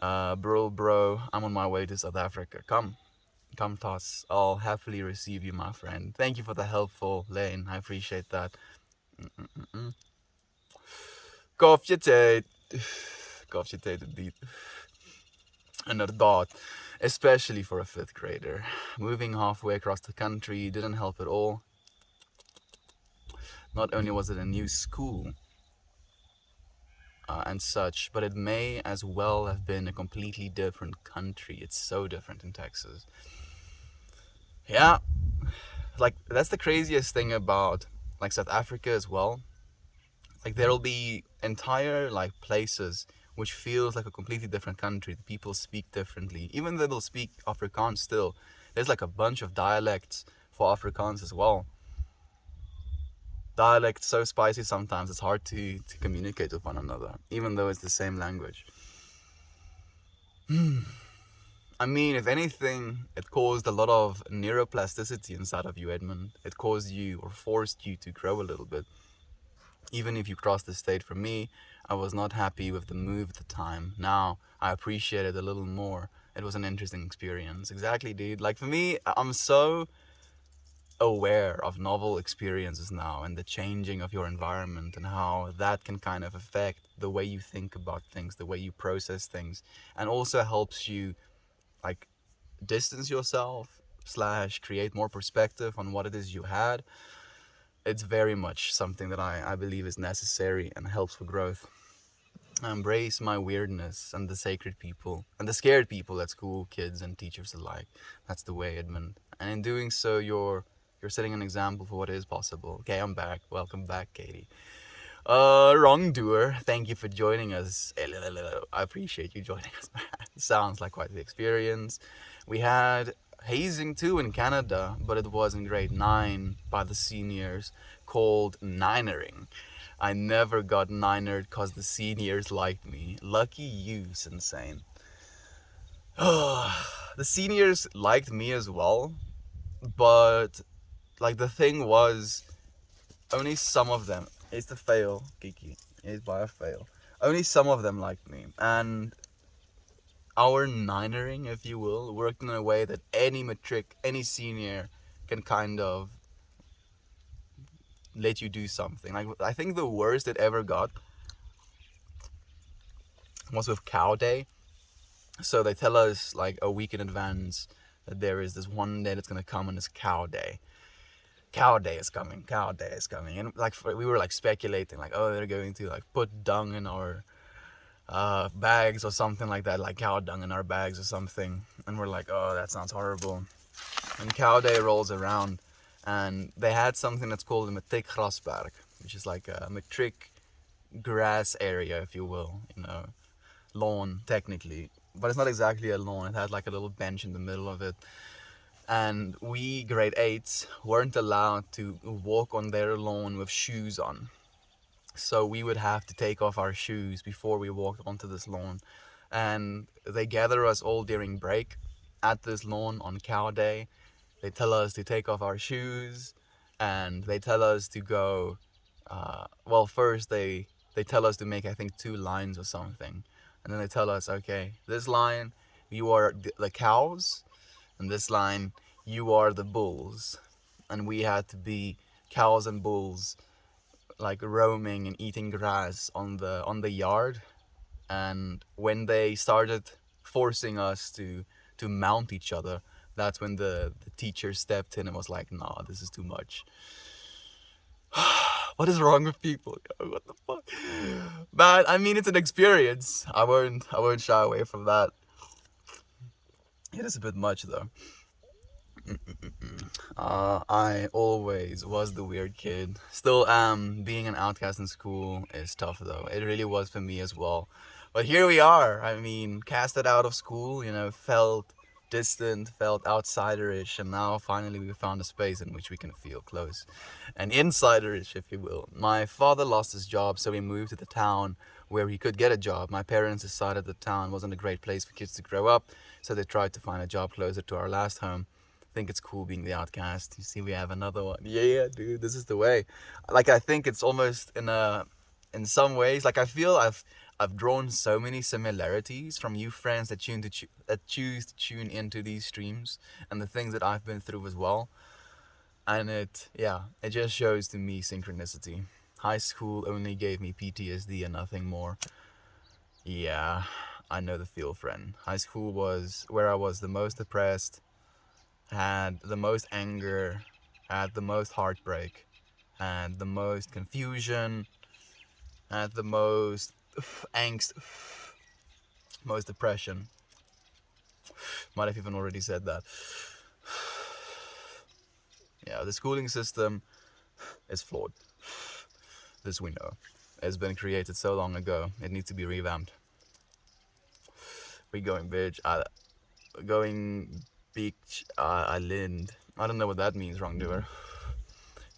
Bro, I'm on my way to South Africa. Come, Toss. I'll happily receive you, my friend. Thank you for the helpful Lane. I appreciate that. Mm-mm-mm. Koffietijd. Koffietijd indeed. Inderdaad. Especially for a fifth grader. Moving halfway across the country didn't help at all. Not only was it a new school and such, but it may as well have been a completely different country. It's so different in Texas. Yeah, like that's the craziest thing about like South Africa as well. Like there'll be entire like places which feels like a completely different country. The people speak differently, even though they'll speak Afrikaans still. There's like a bunch of dialects for Afrikaans as well. Dialects so spicy sometimes it's hard to communicate with one another, even though it's the same language. I mean, if anything, it caused a lot of neuroplasticity inside of you, Edmund. It caused you or forced you to grow a little bit. Even if you crossed the state, for me, I was not happy with the move at the time. Now, I appreciate it a little more. It was an interesting experience. Exactly, dude. Like, for me, I'm so aware of novel experiences now and the changing of your environment and how that can kind of affect the way you think about things, the way you process things, and also helps you, like, distance yourself slash create more perspective on what it is you had. It's very much something that I believe is necessary and helps for growth. I embrace my weirdness and the sacred people and the scared people at school, kids and teachers alike. That's the way, Edmund. And in doing so, you're setting an example for what is possible. Okay, I'm back. Welcome back, Katie. Wrongdoer, thank you for joining us. I appreciate you joining us, man. Sounds like quite the experience. We had hazing too in Canada, but it was in grade 9 by the seniors, called ninering. I never got ninered because the seniors liked me. Lucky you, Insane. The seniors liked me as well, but like the thing was, only some of them. It's the fail, Kiki. It's by a fail. Only some of them liked me, and our ninering, if you will, worked in a way that any matric, any senior, can kind of let you do something. Like I think the worst it ever got was with Cow Day. So they tell us like a week in advance that there is this one day that's gonna come and it's Cow Day. Cow Day is coming. Cow Day is coming. And like we were like speculating, like, oh, they're going to like put dung in our bags or something like that, like cow dung in our bags or something. And we're like, oh, that sounds horrible. And Cow Day rolls around, and they had something that's called a matric grasberg, which is like a matric grass area, if you will, lawn technically, but it's not exactly a lawn. It had like a little bench in the middle of it, and we grade 8s weren't allowed to walk on their lawn with shoes on. So we would have to take off our shoes before we walked onto this lawn. And they gather us all during break at this lawn on Cow Day. They tell us to take off our shoes and they tell us to go. Well, first they tell us to make, I think, 2 lines or something, and then they tell us, okay, this line you are the cows, and this line you are the bulls, and we had to be cows and bulls, like roaming and eating grass on the yard. And when they started forcing us to mount each other, that's when the teacher stepped in and was like, nah, this is too much. What is wrong with people? What the fuck? But I mean, it's an experience. I won't shy away from that. It is a bit much though. I always was the weird kid. Still am. Being an outcast in school is tough though. It really was for me as well. But here we are. I mean, casted out of school, felt distant, felt outsiderish, and now finally we found a space in which we can feel close and insiderish, if you will. My father lost his job, so we moved to the town where he could get a job. My parents decided the town wasn't a great place for kids to grow up, so they tried to find a job closer to our last home. Think it's cool being the outcast. You see, we have another one. Yeah, dude, this is the way. Like, I think it's almost in some ways, like I feel I've drawn so many similarities from you friends that that choose to tune into these streams, and the things that I've been through as well. And it just shows to me synchronicity. High school only gave me PTSD and nothing more. Yeah, I know the feel, friend. High school was where I was the most depressed, had the most anger, had the most heartbreak, had the most confusion, had the most angst, most depression. Might have even already said that. Yeah, the schooling system is flawed. This we know. It's been created so long ago. It needs to be revamped. We going bitch. Going beach island. I don't know what that means, wrongdoer.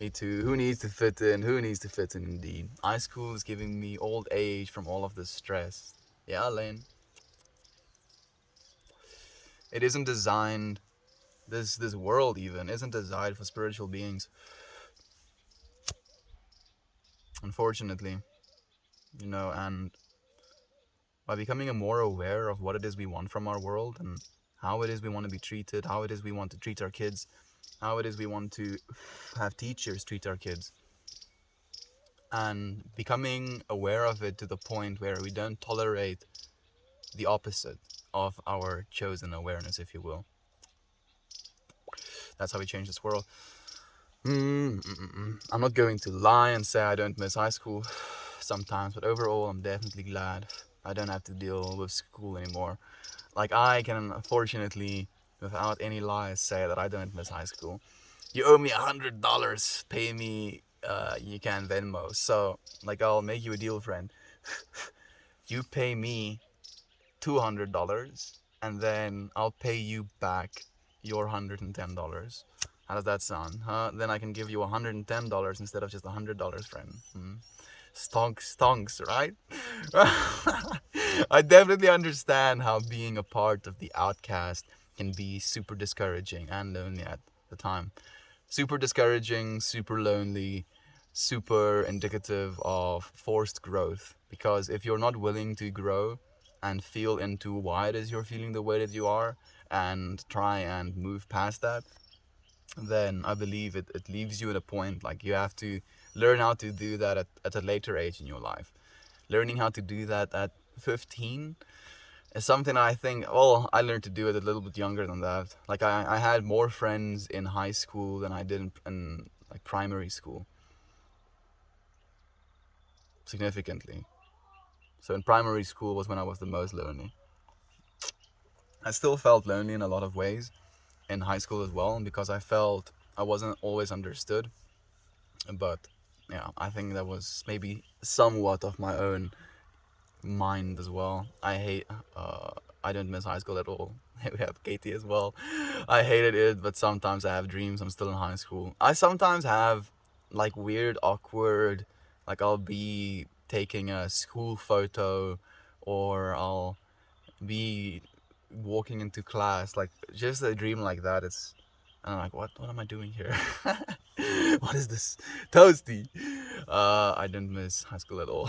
Me too. Who needs to fit in? Who needs to fit in indeed? High school is giving me old age from all of this stress. Yeah, Lane. It isn't designed. This world even isn't designed for spiritual beings. Unfortunately, and by becoming more aware of what it is we want from our world and how it is we want to be treated, how it is we want to treat our kids, how it is we want to have teachers treat our kids, and becoming aware of it to the point where we don't tolerate the opposite of our chosen awareness, if you will. That's how we change this world. I'm not going to lie and say I don't miss high school sometimes, but overall I'm definitely glad I don't have to deal with school anymore. Like, I can fortunately, without any lies, say that I don't miss high school. You owe me $100, pay me, you can Venmo. So, like, I'll make you a deal, friend. You pay me $200, and then I'll pay you back your $110. How does that sound, huh? Then I can give you $110 instead of just $100, friend. Stonks, right? I definitely understand how being a part of the outcast can be super discouraging and lonely at the time. Super discouraging, super lonely, super indicative of forced growth. Because if you're not willing to grow and feel into why it is you're feeling the way that you are, and try and move past that, then I believe it leaves you at a point like you have to learn how to do that at a later age in your life. Learning how to do that at 15 is something I think, well, I learned to do it a little bit younger than that. Like, I had more friends in high school than I did in like primary school, significantly. So in primary school was when I was the most lonely. I still felt lonely in a lot of ways in high school as well, because I felt I wasn't always understood. But yeah, I think that was maybe somewhat of my own mind as well. I don't miss high school at all. We have Katie as well. I hated it, but sometimes I have dreams I'm still in high school. I sometimes have like weird, awkward, like I'll be taking a school photo, or I'll be walking into class, like just a dream like that. And I'm like, what am I doing here? What is this? Toasty. I didn't miss high school at all.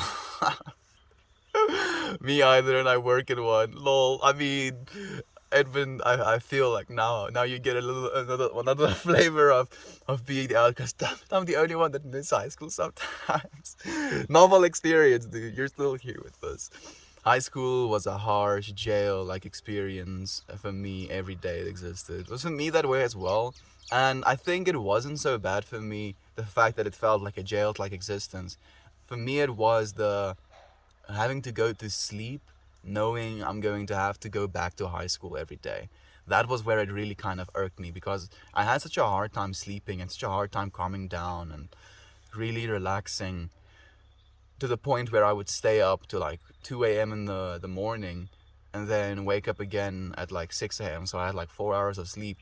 Me either, and I work in one. Lol. I mean, Edwin, I feel like now you get a little another flavor of being the outcast. I'm the only one that miss high school sometimes. Novel experience, dude. You're still here with us. High school was a harsh jail-like experience for me every day it existed. It was for me that way as well. And I think it wasn't so bad for me, the fact that it felt like a jail-like existence. For me, it was the having to go to sleep knowing I'm going to have to go back to high school every day. That was where it really kind of irked me because I had such a hard time sleeping and such a hard time calming down and really relaxing to the point where I would stay up to like 2 a.m. in the morning and then wake up again at like 6 a.m. So I had like 4 hours of sleep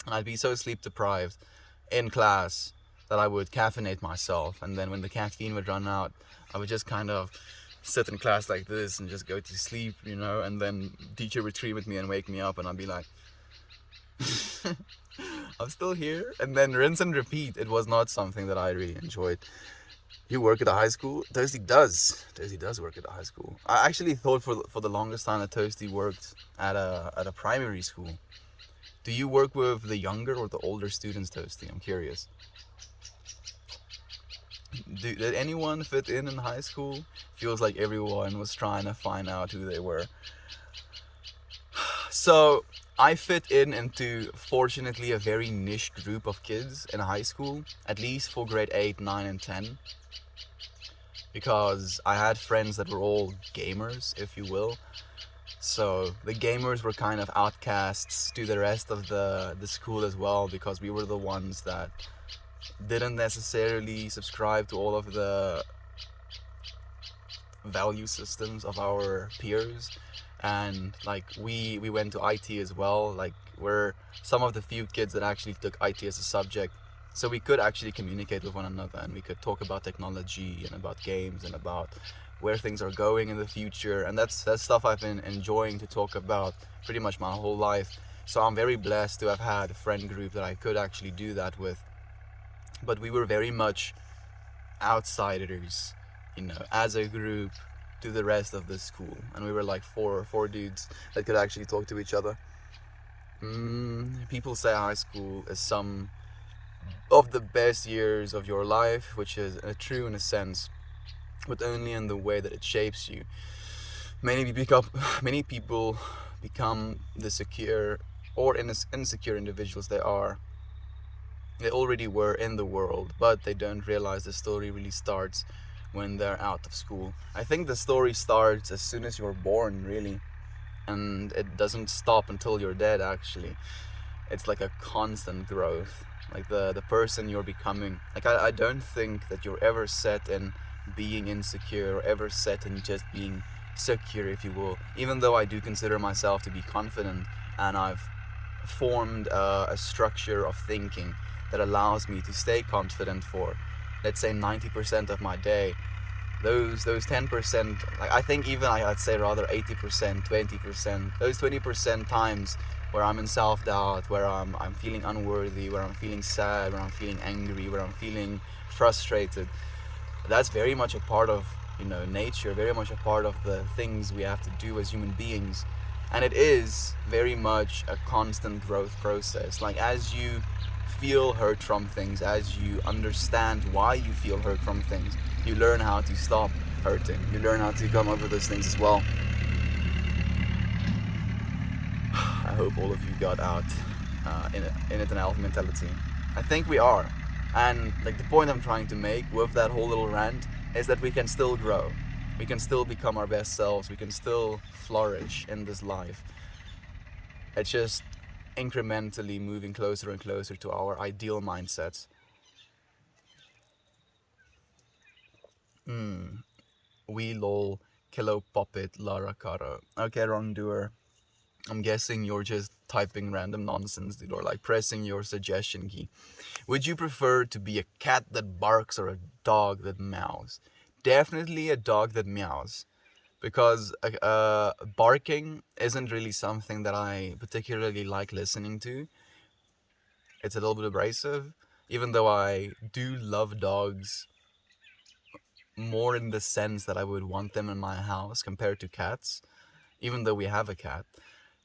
and I'd be so sleep deprived in class that I would caffeinate myself, and then when the caffeine would run out, I would just kind of sit in class like this and just go to sleep, and then teacher would scream at me and wake me up and I'd be like, I'm still here, and then rinse and repeat. It was not something that I really enjoyed. You work at a high school? Toasty does work at a high school. I actually thought for the longest time that Toasty worked at a primary school. Do you work with the younger or the older students, Toasty? I'm curious. Did anyone fit in high school? Feels like everyone was trying to find out who they were. So I fit in into, fortunately, a very niche group of kids in high school, at least for grade 8, 9, and 10, because I had friends that were all gamers, if you will. So the gamers were kind of outcasts to the rest of the school as well, because we were the ones that didn't necessarily subscribe to all of the value systems of our peers, and like we went to IT as well. Like, we're some of the few kids that actually took IT as a subject, so we could actually communicate with one another and we could talk about technology and about games and about where things are going in the future, and that's stuff I've been enjoying to talk about pretty much my whole life. So I'm very blessed to have had a friend group that I could actually do that with. But we were very much outsiders, as a group to the rest of the school, and we were like four dudes that could actually talk to each other. People say high school is some of the best years of your life, which is true in a sense, but only in the way that it shapes you. Many people become the secure or insecure individuals they already were in the world, but they don't realize the story really starts when they're out of school. I think the story starts as soon as you're born, really, and it doesn't stop until you're dead, actually. It's like a constant growth. Like the person you're becoming. Like, I don't think that you're ever set in being insecure or ever set in just being secure, if you will. Even though I do consider myself to be confident, and I've formed a structure of thinking that allows me to stay confident for, let's say, 90% of my day. Those 10%, like, I think even I'd say rather 80%, 20%, those 20% times where I'm in self-doubt, where I'm feeling unworthy, where I'm feeling sad, where I'm feeling angry, where I'm feeling frustrated, that's very much a part of nature, very much a part of the things we have to do as human beings. And it is very much a constant growth process. Like, as you feel hurt from things, as you understand why you feel hurt from things, you learn how to stop hurting, you learn how to come over those things as well. I hope all of you got out in it an alpha mentality. I think we are. And like, the point I'm trying to make with that whole little rant is that we can still grow. We can still become our best selves. We can still flourish in this life. It's just incrementally moving closer and closer to our ideal mindsets. We lol, kilo poppet, Lara Cara. Okay, wrongdoer. I'm guessing you're just typing random nonsense, dude, or like pressing your suggestion key. Would you prefer to be a cat that barks or a dog that meows? Definitely a dog that meows, because barking isn't really something that I particularly like listening to. it's a little bit abrasive, even though I do love dogs more in the sense that I would want them in my house compared to cats, even though we have a cat.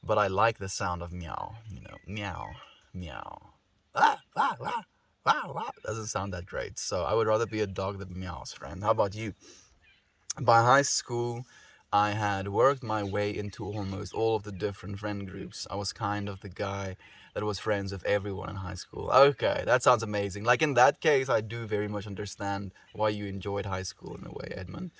But I like the sound of meow, meow, meow. Ah, ah, ah, ah, ah. Doesn't sound that great. So I would rather be a dog that meows, friend. How about you? By high school, I had worked my way into almost all of the different friend groups. I was kind of the guy that was friends with everyone in high school. Okay, that sounds amazing. Like in that case, I do very much understand why you enjoyed high school in a way, Edmund.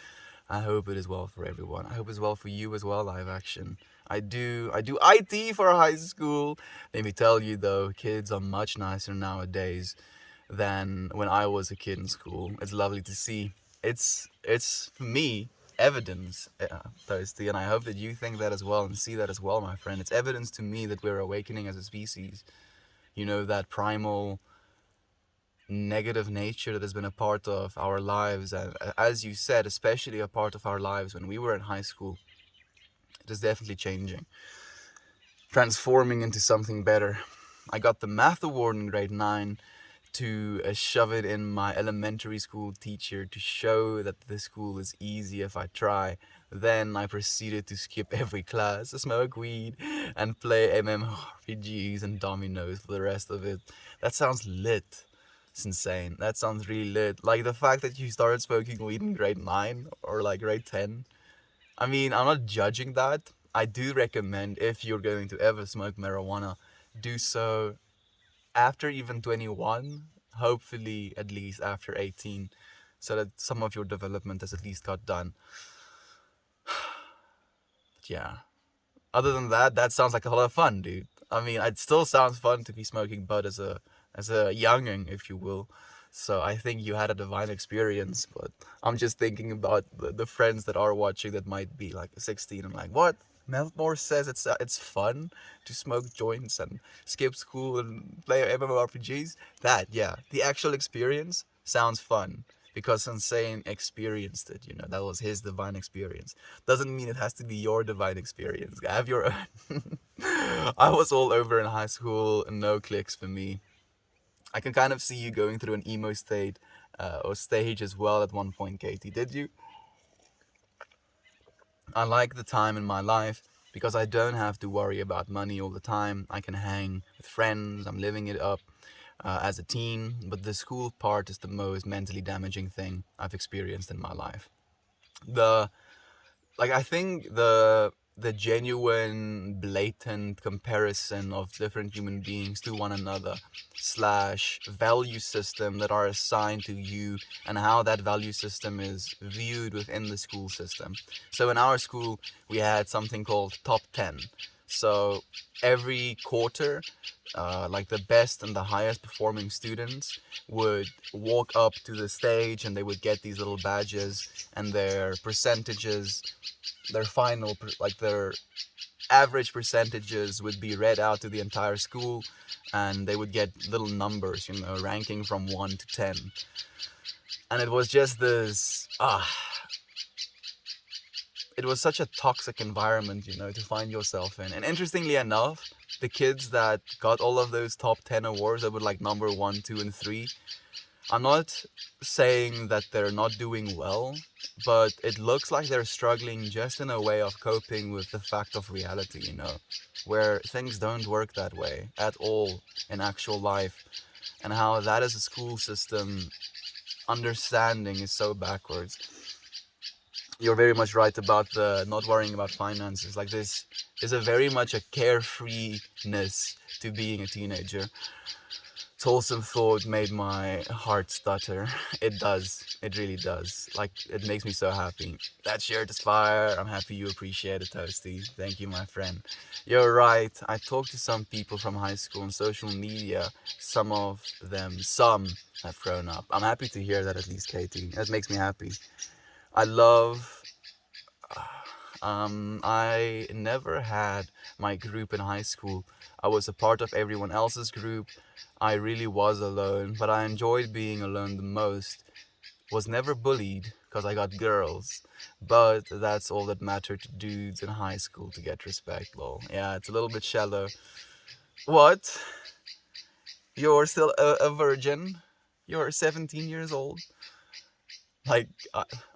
I hope it is well for everyone. I hope it's well for you as well, live action. I do IT for high school. Let me tell you though, kids are much nicer nowadays than when I was a kid in school. It's lovely to see. It's for me evidence, Thirsty, and I hope that you think that as well and see that as well, my friend. It's evidence to me that we're awakening as a species. You know, that primal negative nature that has been a part of our lives, and as you said, especially a part of our lives when we were in high school. It is definitely changing, transforming into something better. I got the math award in grade 9 to shove it in my elementary school teacher to show that the school is easy if I try. Then I proceeded to skip every class, smoke weed, and play MMORPGs and dominoes for the rest of it. That sounds lit. It's insane. That sounds really lit. Like the fact that you started smoking weed in grade 9 or like grade 10. I mean, I'm not judging that. I do recommend if you're going to ever smoke marijuana, do so after even 21, hopefully at least after 18, so that some of your development has at least got done. Yeah. Other than that, that sounds like a lot of fun, dude. I mean, it still sounds fun to be smoking bud as a younging, if you will. So I think you had a divine experience, but I'm just thinking about the friends that are watching that might be like 16 and like, what? Melmore says it's fun to smoke joints and skip school and play MMORPGs. That, yeah, the actual experience sounds fun because Insane experienced it. That was his divine experience. Doesn't mean it has to be your divine experience. Have your own. I was all over in high school, no clicks for me. I can kind of see you going through an emo state or stage as well at one point, Katie. Did you? I like the time in my life because I don't have to worry about money all the time. I can hang with friends. I'm living it up as a teen. But the school part is the most mentally damaging thing I've experienced in my life. The I think the genuine blatant comparison of different human beings to one another slash value system that are assigned to you and how that value system is viewed within the school system. So in our school we had something called top 10. So every quarter, like the best and the highest performing students would walk up to the stage and they would get these little badges and their percentages, their final, like their average percentages would be read out to the entire school, and they would get little numbers, ranking from 1 to 10. And it was just this, it was such a toxic environment, to find yourself in. And interestingly enough, the kids that got all of those top 10 awards that were like number 1, 2, and 3, I'm not saying that they're not doing well, but it looks like they're struggling just in a way of coping with the fact of reality, where things don't work that way at all in actual life, and how that as a school system understanding is so backwards. You're very much right about the not worrying about finances. Like, this is a very much a carefreeness to being a teenager. Wholesome thought made my heart stutter. It does. It really does. Like, it makes me so happy. That shirt is fire. I'm happy you appreciate it, Toasty. Thank you, my friend. You're right. I talked to some people from high school on social media. Some have grown up. I'm happy to hear that, at least, Katie. That makes me happy. I love I never had my group in high school. I was a part of everyone else's group. I really was alone, but I enjoyed being alone the most. Was never bullied because I got girls, but that's all that mattered to dudes in high school to get respect, lol. Yeah, it's a little bit shallow. What? You're still a virgin. You're 17 years old. Like,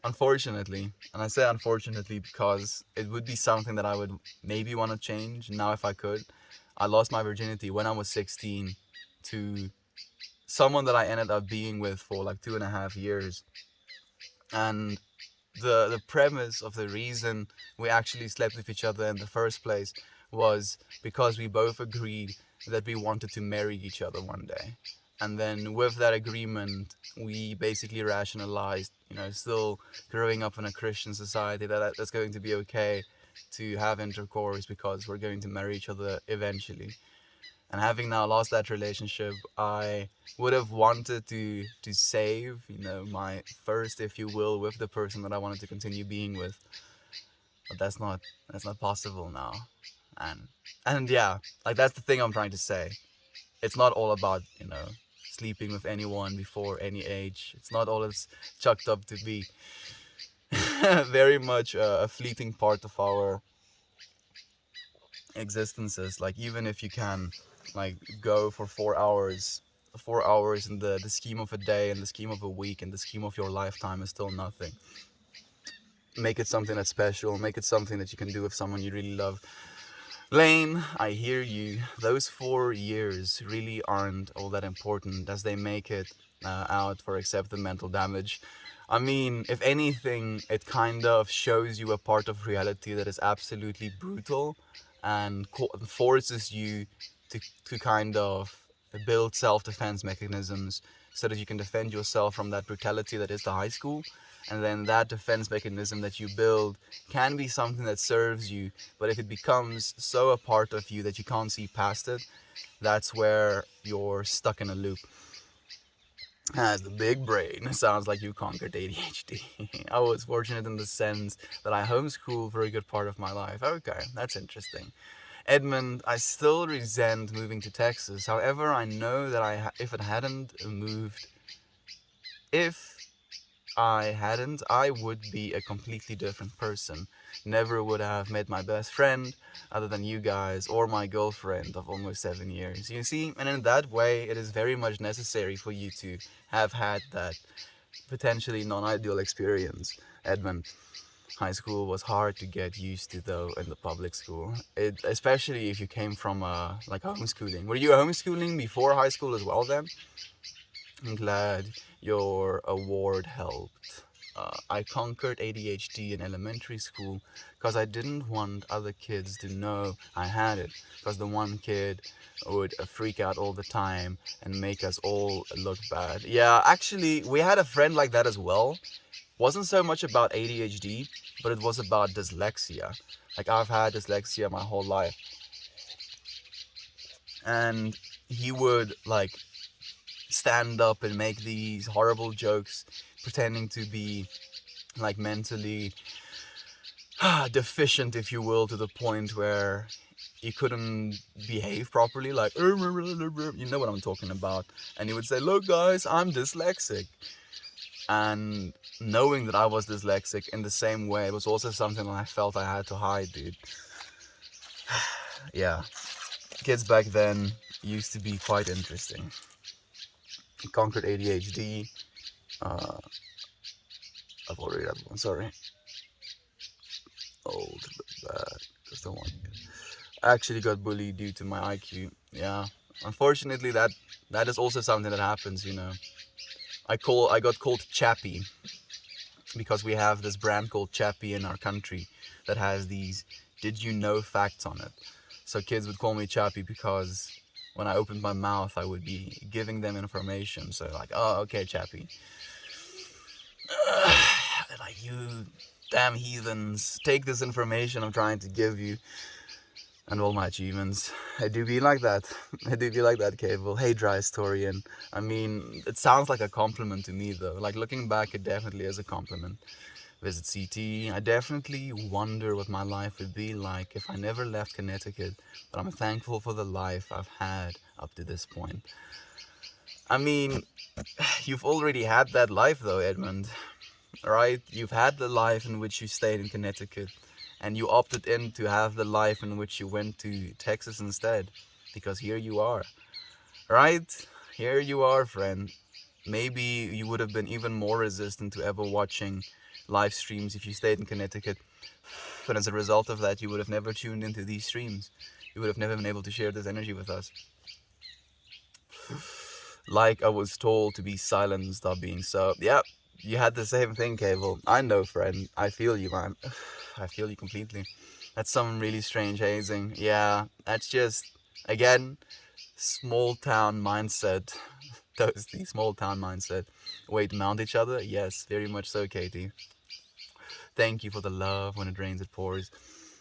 unfortunately, and I say unfortunately because it would be something that I would maybe want to change now if I could. I lost my virginity when I was 16 to someone that I ended up being with for like 2.5 years. And the premise of the reason we actually slept with each other in the first place was because we both agreed that we wanted to marry each other one day. And then with that agreement, we basically rationalized, still growing up in a Christian society, that's going to be okay to have intercourse because we're going to marry each other eventually. And having now lost that relationship, I would have wanted to save, my first, if you will, with the person that I wanted to continue being with. But that's not possible now. And yeah, like that's the thing I'm trying to say. It's not all about, sleeping with anyone before any age. It's not all it's chucked up to be. Very much a fleeting part of our existences. Like, even if you can, like, go for 4 hours, 4 hours in the scheme of a day, in the scheme of a week, in the scheme of your lifetime, is still nothing. Make it something that's special. Make it something that you can do with someone you really love. Lane, I hear you. Those 4 years really aren't all that important as they make it out for accepted mental damage. I mean, if anything, it kind of shows you a part of reality that is absolutely brutal and forces you to kind of build self-defense mechanisms so that you can defend yourself from that brutality that is the high school. And then that defense mechanism that you build can be something that serves you, but if it becomes so a part of you that you can't see past it, that's where you're stuck in a loop. As the big brain, sounds like you conquered ADHD. I was fortunate in the sense that I homeschooled for a good part of my life. Okay, that's interesting. Edmund, I still resent moving to Texas. However, I know that if I hadn't, I would be a completely different person. Never would have met my best friend, other than you guys, or my girlfriend of almost 7 years. You see, and in that way, it is very much necessary for you to have had that potentially non-ideal experience. Edmund, high school was hard to get used to, though, in the public school. Especially if you came from like homeschooling. Were you homeschooling before high school as well then? I'm glad your award helped. I conquered ADHD in elementary school because I didn't want other kids to know I had it, because the one kid would freak out all the time and make us all look bad. Yeah, actually, we had a friend like that as well. Wasn't so much about ADHD, but it was about dyslexia. Like, I've had dyslexia my whole life. And he would, like, stand up and make these horrible jokes pretending to be like mentally deficient, if you will, to the point where he couldn't behave properly, like, you know what I'm talking about. And he would say, look guys, I'm dyslexic. And knowing that I was dyslexic in the same way, it was also something that I felt I had to hide, dude. Yeah, kids back then used to be quite interesting. Conquered ADHD. I've already had one, sorry. Old but bad. Just don't want it. I actually got bullied due to my IQ. Yeah. Unfortunately, that is also something that happens, I got called Chappie because we have this brand called Chappie in our country that has these did you know facts on it. So kids would call me Chappie because when I opened my mouth, I would be giving them information. So like, oh, okay, Chappie. They're like, you damn heathens, take this information I'm trying to give you and all my achievements. I do be like that. I do be like that, Cable. Hey, dry historian. I mean, it sounds like a compliment to me, though. Like, looking back, it definitely is a compliment. Visit CT. I definitely wonder what my life would be like if I never left Connecticut, but I'm thankful for the life I've had up to this point. I mean, you've already had that life, though, Edmund. Right? You've had the life in which you stayed in Connecticut, and you opted in to have the life in which you went to Texas instead, because here you are. Right? Here you are, friend. Maybe you would have been even more resistant to ever watching live streams if you stayed in Connecticut. But as a result of that, you would have never tuned into these streams. You would have never been able to share this energy with us. Like I was told to be silent and stop being so. Yeah, you had the same thing, Cable. I know, friend. I feel you, man. I feel you completely. That's some really strange hazing. Yeah, that's just, again, small town mindset. Toasty, small town mindset. Wait, mount each other? Yes, very much so, Katie. Thank you for the love. When it rains, it pours.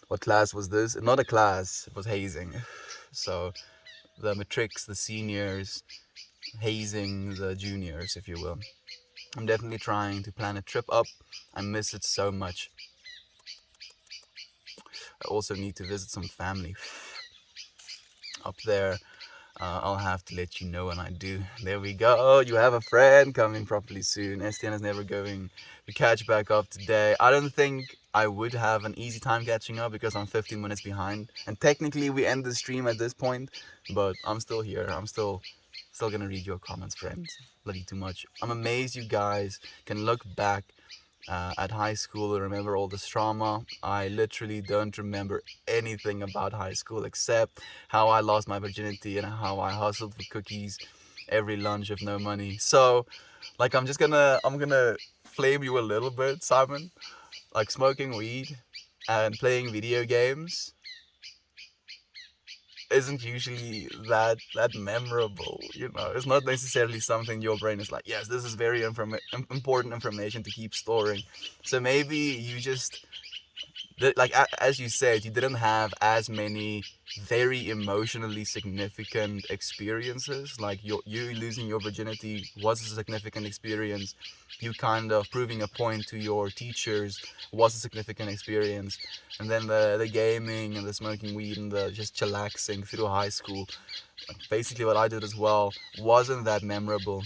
What class was this? Not a class, it was hazing. So, the matrix, the seniors, hazing the juniors, if you will. I'm definitely trying to plan a trip up. I miss it so much. I also need to visit some family up there. I'll have to let you know when I do. There we go. You have a friend coming properly soon. Estienne is never going to catch back up today. I don't think I would have an easy time catching up because I'm 15 minutes behind. And technically we end the stream at this point, but I'm still here. I'm still gonna read your comments, friends. Love you too much. I'm amazed you guys can look back at high school and remember all this trauma. I literally don't remember anything about high school except how I lost my virginity and how I hustled for cookies every lunch with no money. So, like, I'm gonna flame you a little bit, Simon. Like smoking weed and playing video games isn't usually that memorable. You know, it's not necessarily something your brain is like, yes, this is very important information to keep storing. So maybe you just, like as you said, you didn't have as many very emotionally significant experiences. Like you losing your virginity was a significant experience. You kind of proving a point to your teachers was a significant experience. And then the gaming and the smoking weed and the just chillaxing through high school, basically what I did as well, wasn't that memorable.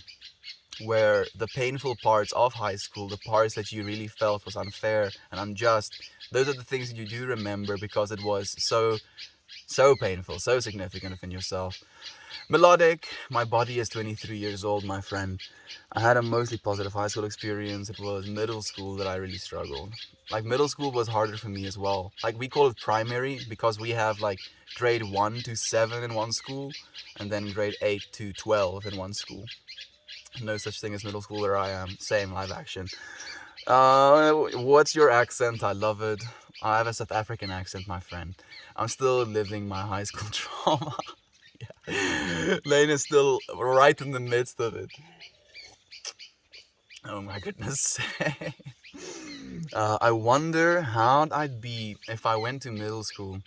Where the painful parts of high school, the parts that you really felt was unfair and unjust, those are the things that you do remember because it was so painful, so significant within yourself. Melodic, my body is 23 years old, my friend. I had a mostly positive high school experience. It was middle school that I really struggled. Like middle school was harder for me as well. Like we call it primary because we have like grade 1 to 7 in one school and then grade 8 to 12 in one school. No such thing as middle school where I am. Same live action. What's your accent? I love it. I have a South African accent, my friend. I'm still living my high school trauma. Yeah. Lane is still right in the midst of it. Oh my goodness. I wonder how I'd be if I went to middle school.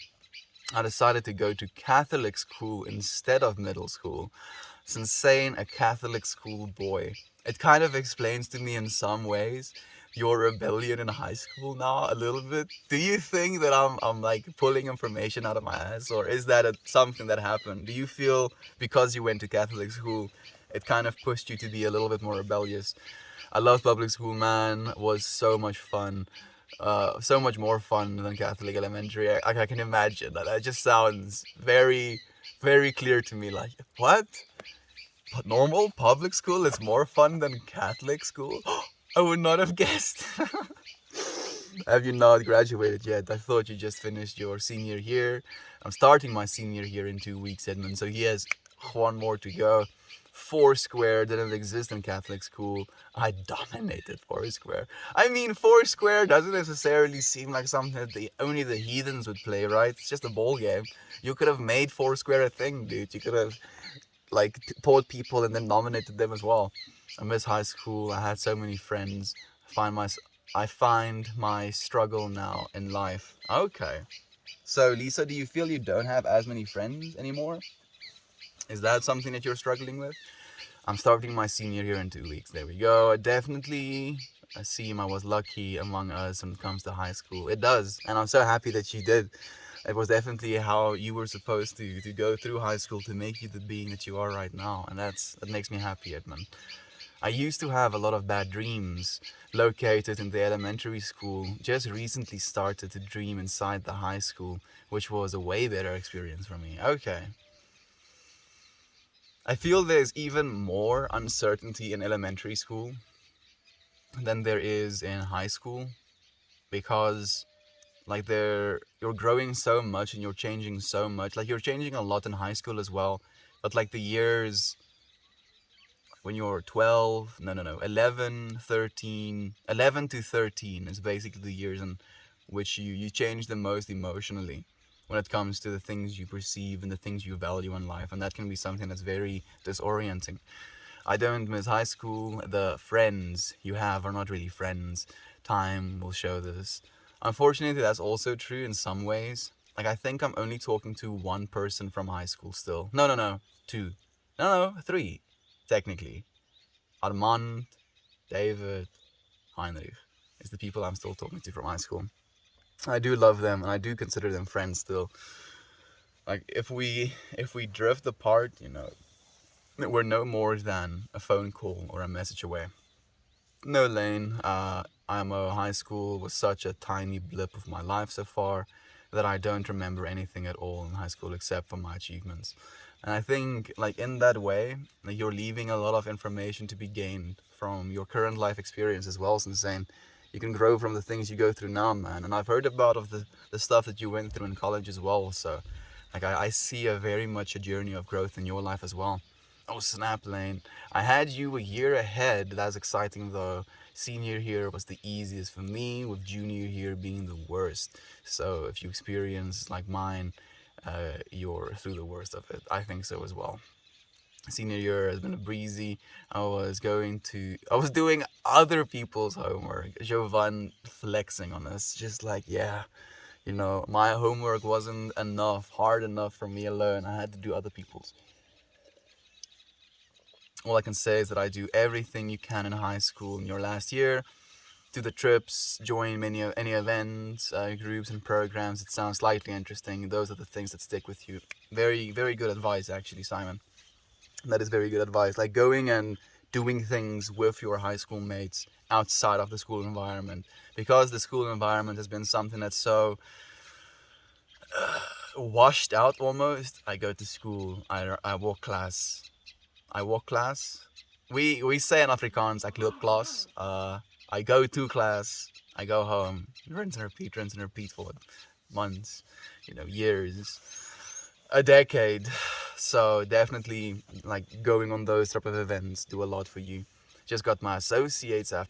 I decided to go to Catholic school instead of middle school. Since saying a Catholic school boy, it kind of explains to me in some ways your rebellion in high school now a little bit. Do you think that I'm like pulling information out of my ass, or is that something that happened? Do you feel because you went to Catholic school, it kind of pushed you to be a little bit more rebellious? I love public school, man. It was so much fun. So much more fun than Catholic elementary. I can imagine that. That just sounds very, very clear to me. Like, what? Normal public school is more fun than Catholic school? I would not have guessed. Have you not graduated yet? I thought you just finished your senior year. I'm starting my senior year in 2 weeks, Edmund, so he has one more to go. Foursquare didn't exist in Catholic school. I dominated Foursquare. I mean, Foursquare doesn't necessarily seem like something that only the heathens would play, right? It's just a ball game. You could have made Foursquare a thing, dude. You could have like taught people and then nominated them as well. I miss high school. I had so many friends. I find my struggle now in life. Okay. So Lisa, do you feel you don't have as many friends anymore? Is that something that you're struggling with? I'm starting my senior year in 2 weeks. There we go. Definitely I was lucky among us when it comes to high school. It does. And I'm so happy that you did. It was definitely how you were supposed to go through high school to make you the being that you are right now. And that makes me happy, Edmund. I used to have a lot of bad dreams located in the elementary school. Just recently started to dream inside the high school, which was a way better experience for me. Okay. I feel there's even more uncertainty in elementary school than there is in high school, because like you're growing so much and you're changing so much. Like you're changing a lot in high school as well, but like the years when you're 12, no, 11, 13, 11 to 13 is basically the years in which you change the most emotionally when it comes to the things you perceive and the things you value in life, and that can be something that's very disorienting. I don't miss high school. The friends you have are not really friends. Time will show this. Unfortunately, that's also true in some ways. Like, I think I'm only talking to one person from high school still. No, two. No, three, technically. Armand, David, Heinrich is the people I'm still talking to from high school. I do love them and I do consider them friends still. Like, if we drift apart, we're no more than a phone call or a message away. No, Lane. I'm a high school was such a tiny blip of my life so far that I don't remember anything at all in high school except for my achievements. And I think, like in that way, like, you're leaving a lot of information to be gained from your current life experience as well. Since saying you can grow from the things you go through now, man. And I've heard about of the stuff that you went through in college as well. So, like I see a very much a journey of growth in your life as well. Oh snap, Lane. I had you a year ahead. That's exciting though. Senior year was the easiest for me, with junior year being the worst. So if you experience like mine, you're through the worst of it. I think so as well. Senior year has been a breezy. I was doing other people's homework. Jovan flexing on us, just like, yeah, my homework wasn't hard enough for me alone. I had to do other people's. All I can say is that I do everything you can in high school in your last year. Do the trips, join any events, groups and programs. It sounds slightly interesting. Those are the things that stick with you. Very, very good advice, actually, Simon. That is very good advice. Like going and doing things with your high school mates outside of the school environment, because the school environment has been something that's so washed out almost. I go to school. I walk class. I walk class. We say in Afrikaans, I loop class. I go to class. I go home. Rinse and repeat for months, years, a decade. So definitely, like going on those type of events do a lot for you. Just got my associates. I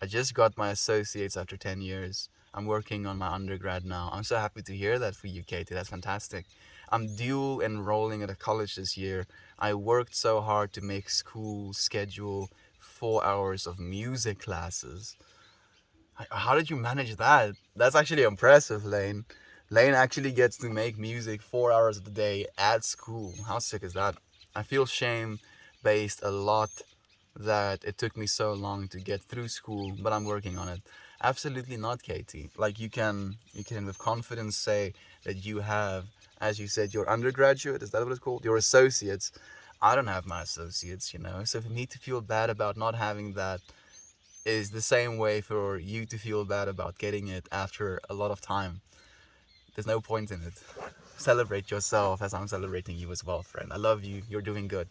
just got my associates after 10 years. I'm working on my undergrad now. I'm so happy to hear that for you, Katie. That's fantastic. I'm dual enrolling at a college this year. I worked so hard to make school schedule 4 hours of music classes. How did you manage that? That's actually impressive, Lane. Lane actually gets to make music 4 hours of the day at school. How sick is that? I feel shame based a lot that it took me so long to get through school, but I'm working on it. Absolutely not, Katie. Like you can with confidence say that you have, as you said, your undergraduate, is that what it's called? Your associates. I don't have my associates. So for me to feel bad about not having that is the same way for you to feel bad about getting it after a lot of time. There's no point in it. Celebrate yourself as I'm celebrating you as well, friend. I love you. You're doing good.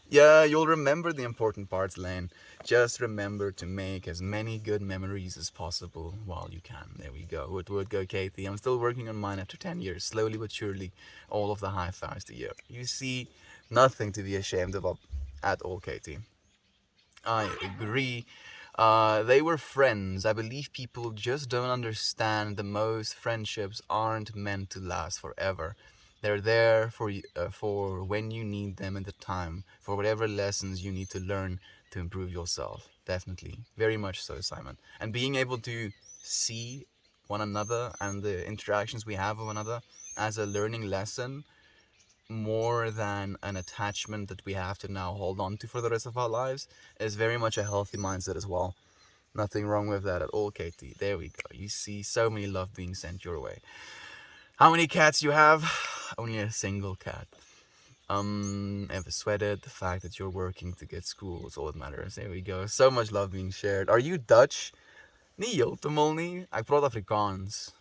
Yeah, you'll remember the important parts, Lane. Just remember to make as many good memories as possible while you can. There we go. Would go, Katie. I'm still working on mine after 10 years, slowly but surely. All of the high fives to you. You see, nothing to be ashamed of at all, Katie. I agree. They were friends. I believe people just don't understand the most friendships aren't meant to last forever. They're there for when you need them at the time, for whatever lessons you need to learn to improve yourself. Definitely. Very much so, Simon. And being able to see one another and the interactions we have with one another as a learning lesson more than an attachment that we have to now hold on to for the rest of our lives is very much a healthy mindset as well. Nothing wrong with that at all, Katie. There we go. You see so many love being sent your way. How many cats you have? Only a single cat. Ever sweated the fact that you're working to get school is all that matters. There we go. So much love being shared. Are you Dutch? Nee, heeltemal nie. Ek praat Afrikaans.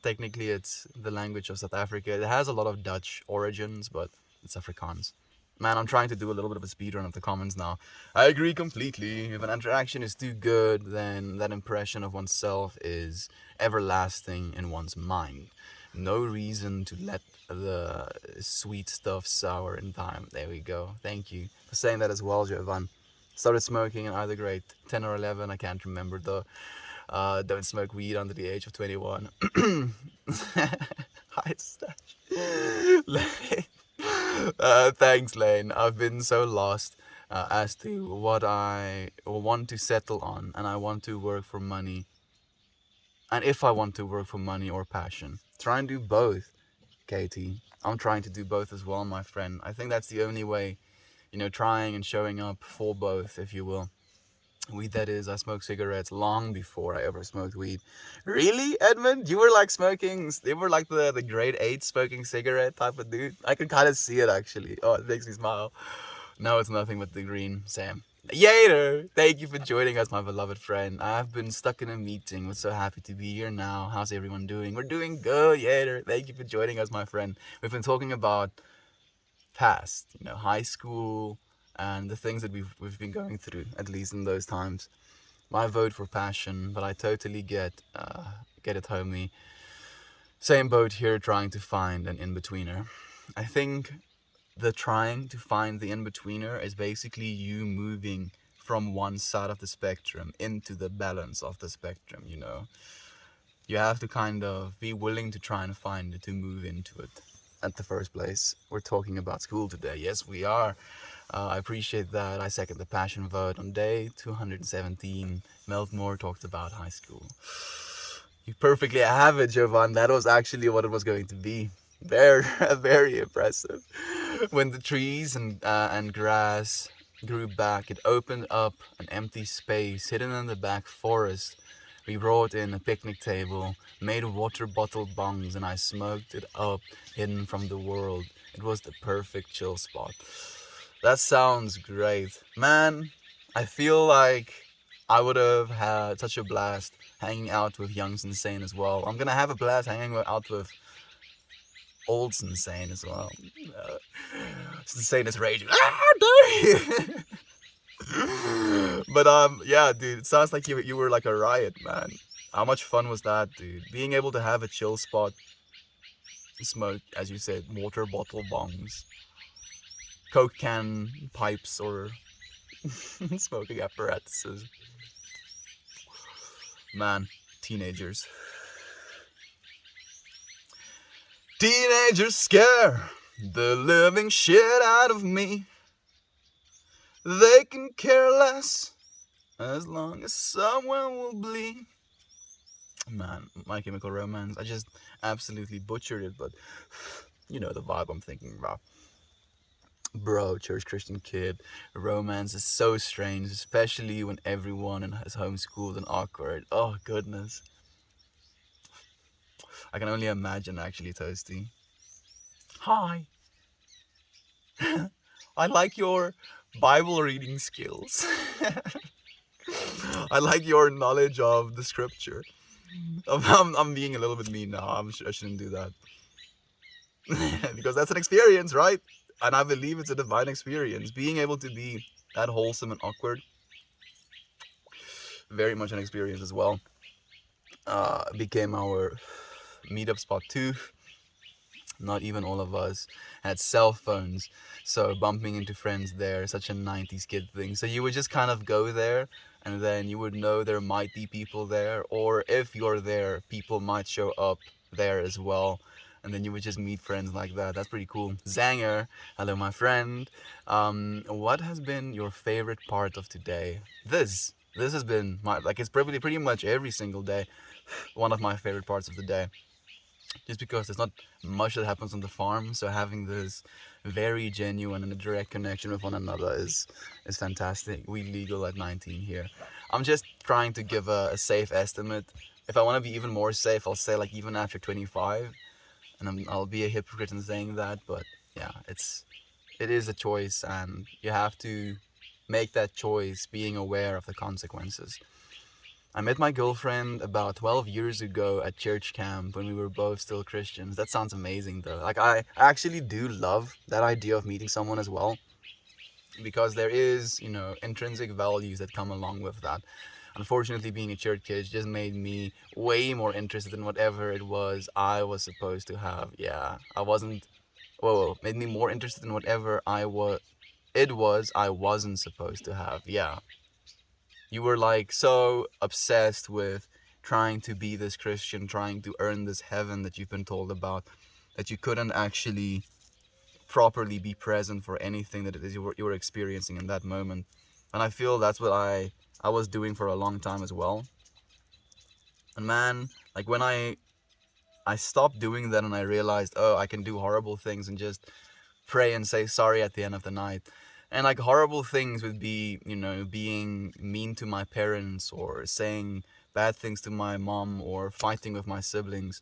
Technically, it's the language of South Africa. It has a lot of Dutch origins, but It's Afrikaans. Man, I'm trying to do a little bit of a speedrun of the comments now. I agree completely. If an interaction is too good, then that impression of oneself is everlasting in one's mind. No reason to let the sweet stuff sour in time. There we go. Thank you for saying that as well, Jovan. Started smoking in either grade 10 or 11, I can't remember though. Don't smoke weed under the age of 21. Hi, Stash. Thanks, Lane. I've been so lost as to what I want to settle on, and I want to work for money. And if I want to work for money or passion, try and do both, Katie. I'm trying to do both as well, my friend. I think that's the only way, trying and showing up for both, if you will. Weed, that is. I smoked cigarettes long before I ever smoked weed. Really, Edmund? You were like smoking, you were like the grade 8 smoking cigarette type of dude? I can kind of see it actually. Oh, it makes me smile. No, it's nothing but the green. Sam. Yater! Thank you for joining us, my beloved friend. I've been stuck in a meeting, but so happy to be here now. How's everyone doing? We're doing good, Yater. Thank you for joining us, my friend. We've been talking about past, high school, and the things that we've been going through, at least in those times. My vote for passion, but I totally get it, homie. Same boat here, trying to find an in-betweener. I think the trying to find the in-betweener is basically you moving from one side of the spectrum into the balance of the spectrum, You have to kind of be willing to try and find it, to move into it at the first place. We're talking about school today. Yes, we are. I appreciate that. I second the passion vote. On day 217, Meltmore talked about high school. You perfectly have it, Jovan. That was actually what it was going to be. Very, very impressive. When the trees and grass grew back, it opened up an empty space hidden in the back forest. We brought in a picnic table, made water bottle bongs, and I smoked it up, hidden from the world. It was the perfect chill spot. That sounds great. Man, I feel like I would have had such a blast hanging out with young Insane as well. I'm gonna have a blast hanging out with old Insane as well. Insane is raging. But yeah, dude, it sounds like you were like a riot, man. How much fun was that, dude? Being able to have a chill spot, smoke, as you said, water bottle bongs, Coke can pipes, or smoking apparatuses. Man, teenagers. Teenagers scare the living shit out of me. They can care less as long as someone will bleed. Man, My Chemical Romance. I just absolutely butchered it, but you know the vibe I'm thinking about. Bro, church Christian kid, romance is so strange, especially when everyone is homeschooled and awkward. Oh, goodness. I can only imagine, actually, Toasty. Hi. I like your Bible reading skills. I like your knowledge of the scripture. I'm being a little bit mean now. I shouldn't do that. Because that's an experience, right? And I believe it's a divine experience. Being able to be that wholesome and awkward, very much an experience as well. Became our meetup spot too. Not even all of us had cell phones, so bumping into friends there, such a 90s kid thing. So you would just kind of go there, and then you would know there might be people there, or if you're there, people might show up there as well, and then you would just meet friends like that. That's pretty cool. Zanger, hello my friend. What has been your favorite part of today? This has been it's probably pretty much every single day one of my favorite parts of the day, just because there's not much that happens on the farm, so having this very genuine and a direct connection with one another is fantastic. We legal at 19 here. I'm just trying to give a safe estimate. If I want to be even more safe, I'll say like even after 25, and I'll be a hypocrite in saying that, but yeah, it is a choice, and you have to make that choice being aware of the consequences. I met my girlfriend about 12 years ago at church camp when we were both still Christians. That sounds amazing though. Like, I actually do love that idea of meeting someone as well, because there is, intrinsic values that come along with that. Unfortunately, being a church kid just made me way more interested in whatever it was I was supposed to have. Yeah, I wasn't. Whoa, made me more interested in whatever I wasn't supposed to have. Yeah, you were like so obsessed with trying to be this Christian, trying to earn this heaven that you've been told about, that you couldn't actually properly be present for anything that it is you were experiencing in that moment. And I feel that's what I was doing for a long time as well. And man, like when I stopped doing that and I realized, oh, I can do horrible things and just pray and say sorry at the end of the night. And like horrible things would be, being mean to my parents or saying bad things to my mom or fighting with my siblings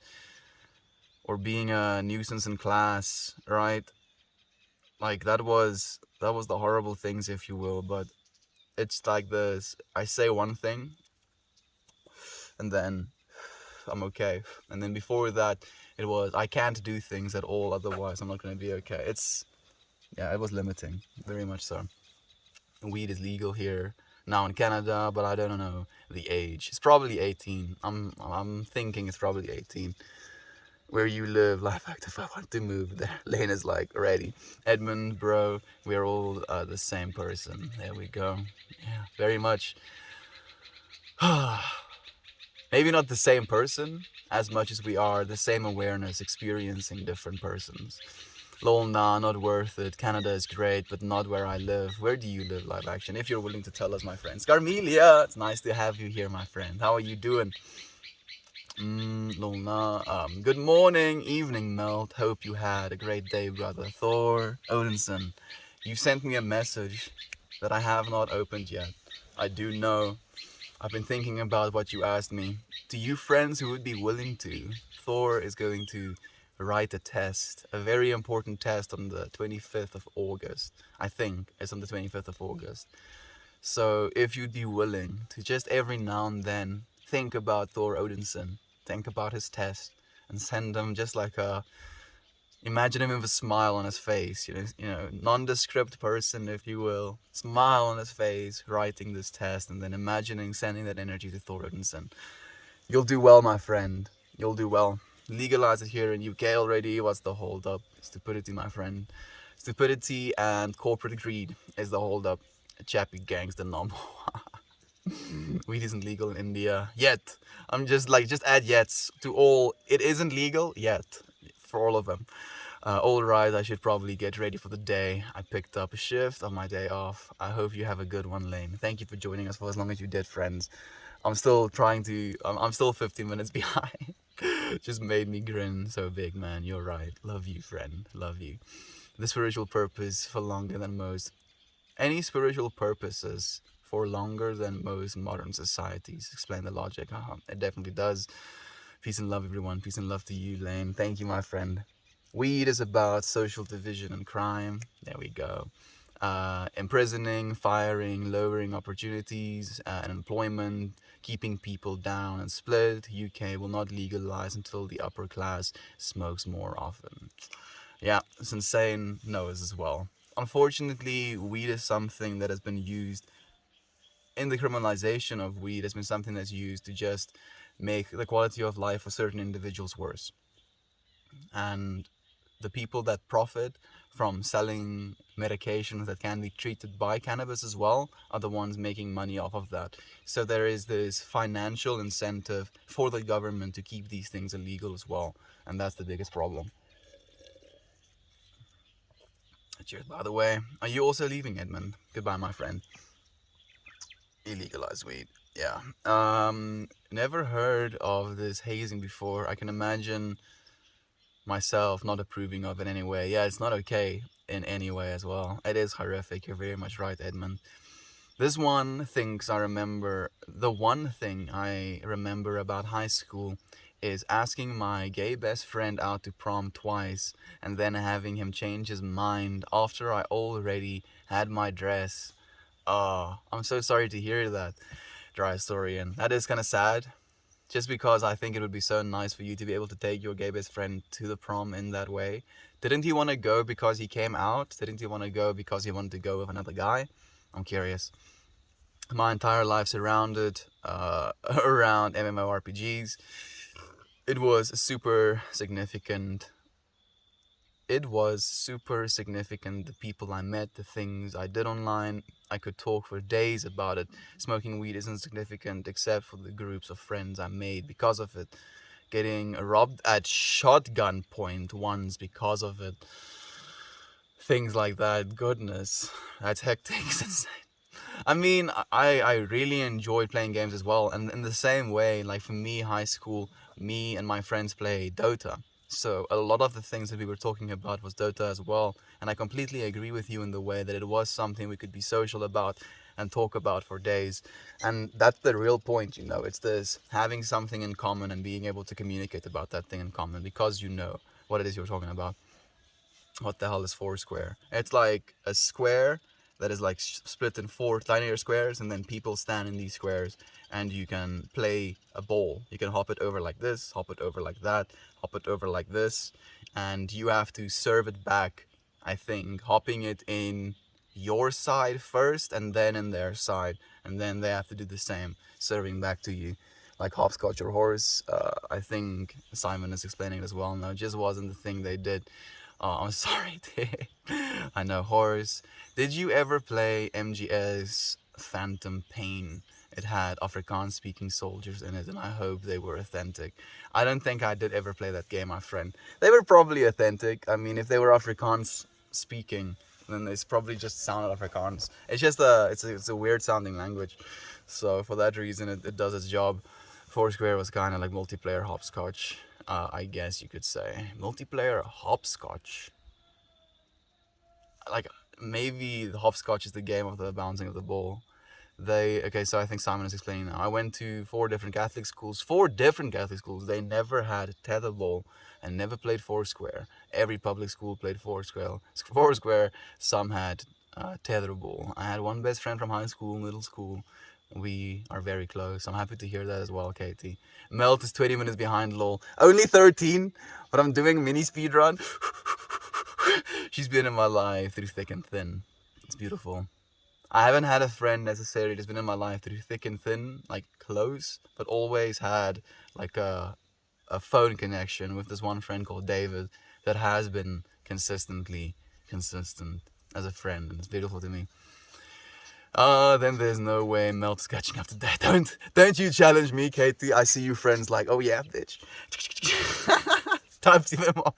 or being a nuisance in class, right? Like that was the horrible things, if you will. But it's like this: I say one thing and then I'm okay, and then before that it was I can't do things at all, otherwise I'm not going to be okay. It was limiting, very much so. Weed is legal here now in Canada, but I don't know the age. It's probably 18. I'm thinking it's probably 18. Where you live, life active, I want to move there. Lane is like, ready. Edmund, bro, we're all the same person. There we go. Yeah, very much. Maybe not the same person as much as we are the same awareness experiencing different persons. Lol, nah, not worth it. Canada is great, but not where I live. Where do you live, live action? If you're willing to tell us, my friend. Scarmelia, it's nice to have you here, my friend. How are you doing? Lol, nah. Good morning, evening, Melt. Hope you had a great day, brother. Thor Odinson, you sent me a message that I have not opened yet. I do know. I've been thinking about what you asked me. To you friends who would be willing to, Thor is going to write a test, a very important test on the 25th of August. I think it's on the 25th of August. So if you'd be willing to just every now and then think about Thor Odinson, think about his test, and send him just like imagine him with a smile on his face, nondescript person, if you will, smile on his face, writing this test, and then imagining sending that energy to Thor Odinson. You'll do well, my friend. You'll do well. Legalize it here in UK already. What's the hold up? Stupidity, my friend. Stupidity and corporate greed is the hold up. Chappy gangs the number. Weed isn't legal in India yet. I'm just add yets to all. It isn't legal yet for all of them. All right, I should probably get ready for the day. I picked up a shift on my day off. I hope you have a good one, Lane. Thank you for joining us for as long as you did, friends. I'm still 15 minutes behind. Just made me grin so big, man. You're right. Love you, friend. Love you. The spiritual purpose for longer than most. Any spiritual purposes for longer than most modern societies. Explain the logic. It definitely does. Peace and love, everyone. Peace and love to you, Lane. Thank you, my friend. Weed is about social division and crime. There we go. Imprisoning, firing, lowering opportunities and employment, keeping people down and split. UK will not legalize until the upper class smokes more often. Yeah, it's insane. Knows as well. Unfortunately, weed is something that has been used in the criminalization of weed, has been something that's used to just make the quality of life for certain individuals worse. And the people that profit from selling medications that can be treated by cannabis as well are the ones making money off of that. So there is this financial incentive for the government to keep these things illegal as well. And that's the biggest problem. Cheers, by the way. Are you also leaving, Edmund? Goodbye, my friend. Illegalized weed. Yeah. Never heard of this hazing before. I can imagine myself not approving of it anyway. Yeah, it's not okay in any way as well. It is horrific. You're very much right, Edmund. The one thing I remember about high school is asking my gay best friend out to prom twice and then having him change his mind after I already had my dress. I'm so sorry to hear that. dry story, and that is kind of sad. Just because I think it would be so nice for you to be able to take your gay best friend to the prom in that way. Didn't he want to go because he came out? Didn't he want to go because he wanted to go with another guy? I'm curious. My entire life surrounded around MMORPGs. It was super significant. It was super significant. The people I met, the things I did online. I could talk for days about it. Smoking weed isn't significant except for the groups of friends I made because of it. Getting robbed at shotgun point once because of it. Things like that. Goodness, that's hectic. It's insane. I mean, I really enjoyed playing games as well, and in the same way, like for me, high school, me and my friends play Dota. So a lot of the things that we were talking about was Dota as well, and I completely agree with you in the way that it was something we could be social about and talk about for days. And that's the real point, you know. It's this having something in common and being able to communicate about that thing in common because you know what it is you're talking about. What the hell is Foursquare? It's like a square that is like split in four tinier squares, and then people stand in these squares, and you can play a ball. You can hop it over like this, hop it over like that, hop it over like this, and you have to serve it back. I think hopping it in your side first, and then in their side, and then they have to do the same, serving back to you. Like hopscotch or horse, I think Simon is explaining it as well. No, it just wasn't the thing they did. Oh, I'm sorry, Dick. I know, horse. Did you ever play MGS Phantom Pain? It had Afrikaans speaking soldiers in it, and I hope they were authentic. I don't think I did ever play that game, my friend. They were probably authentic. I mean, if they were Afrikaans speaking, then it's probably just sounded Afrikaans. It's just it's a weird sounding language. So for that reason, it does its job. Foursquare was kind of like multiplayer hopscotch. I guess you could say multiplayer hopscotch. Like maybe the hopscotch is the game of the bouncing of the ball. Okay, so I think Simon is explaining now. I went to four different Catholic schools. They never had tetherball and never played Foursquare. Every public school played Foursquare. Some had tetherball. I had one best friend from high school, middle school. We are very close. I'm happy to hear that as well, Katie. Melt is 20 minutes behind, lol. Only 13, but I'm doing mini speed run. She's been in my life through thick and thin. It's beautiful. I haven't had a friend necessarily that's been in my life through thick and thin, like close, but always had like a phone connection with this one friend called David that has been consistently consistent as a friend, and it's beautiful to me. Then there's no way Melt's catching up to that. Don't you challenge me, Katie. I see you friends like, oh yeah, bitch. Types even more.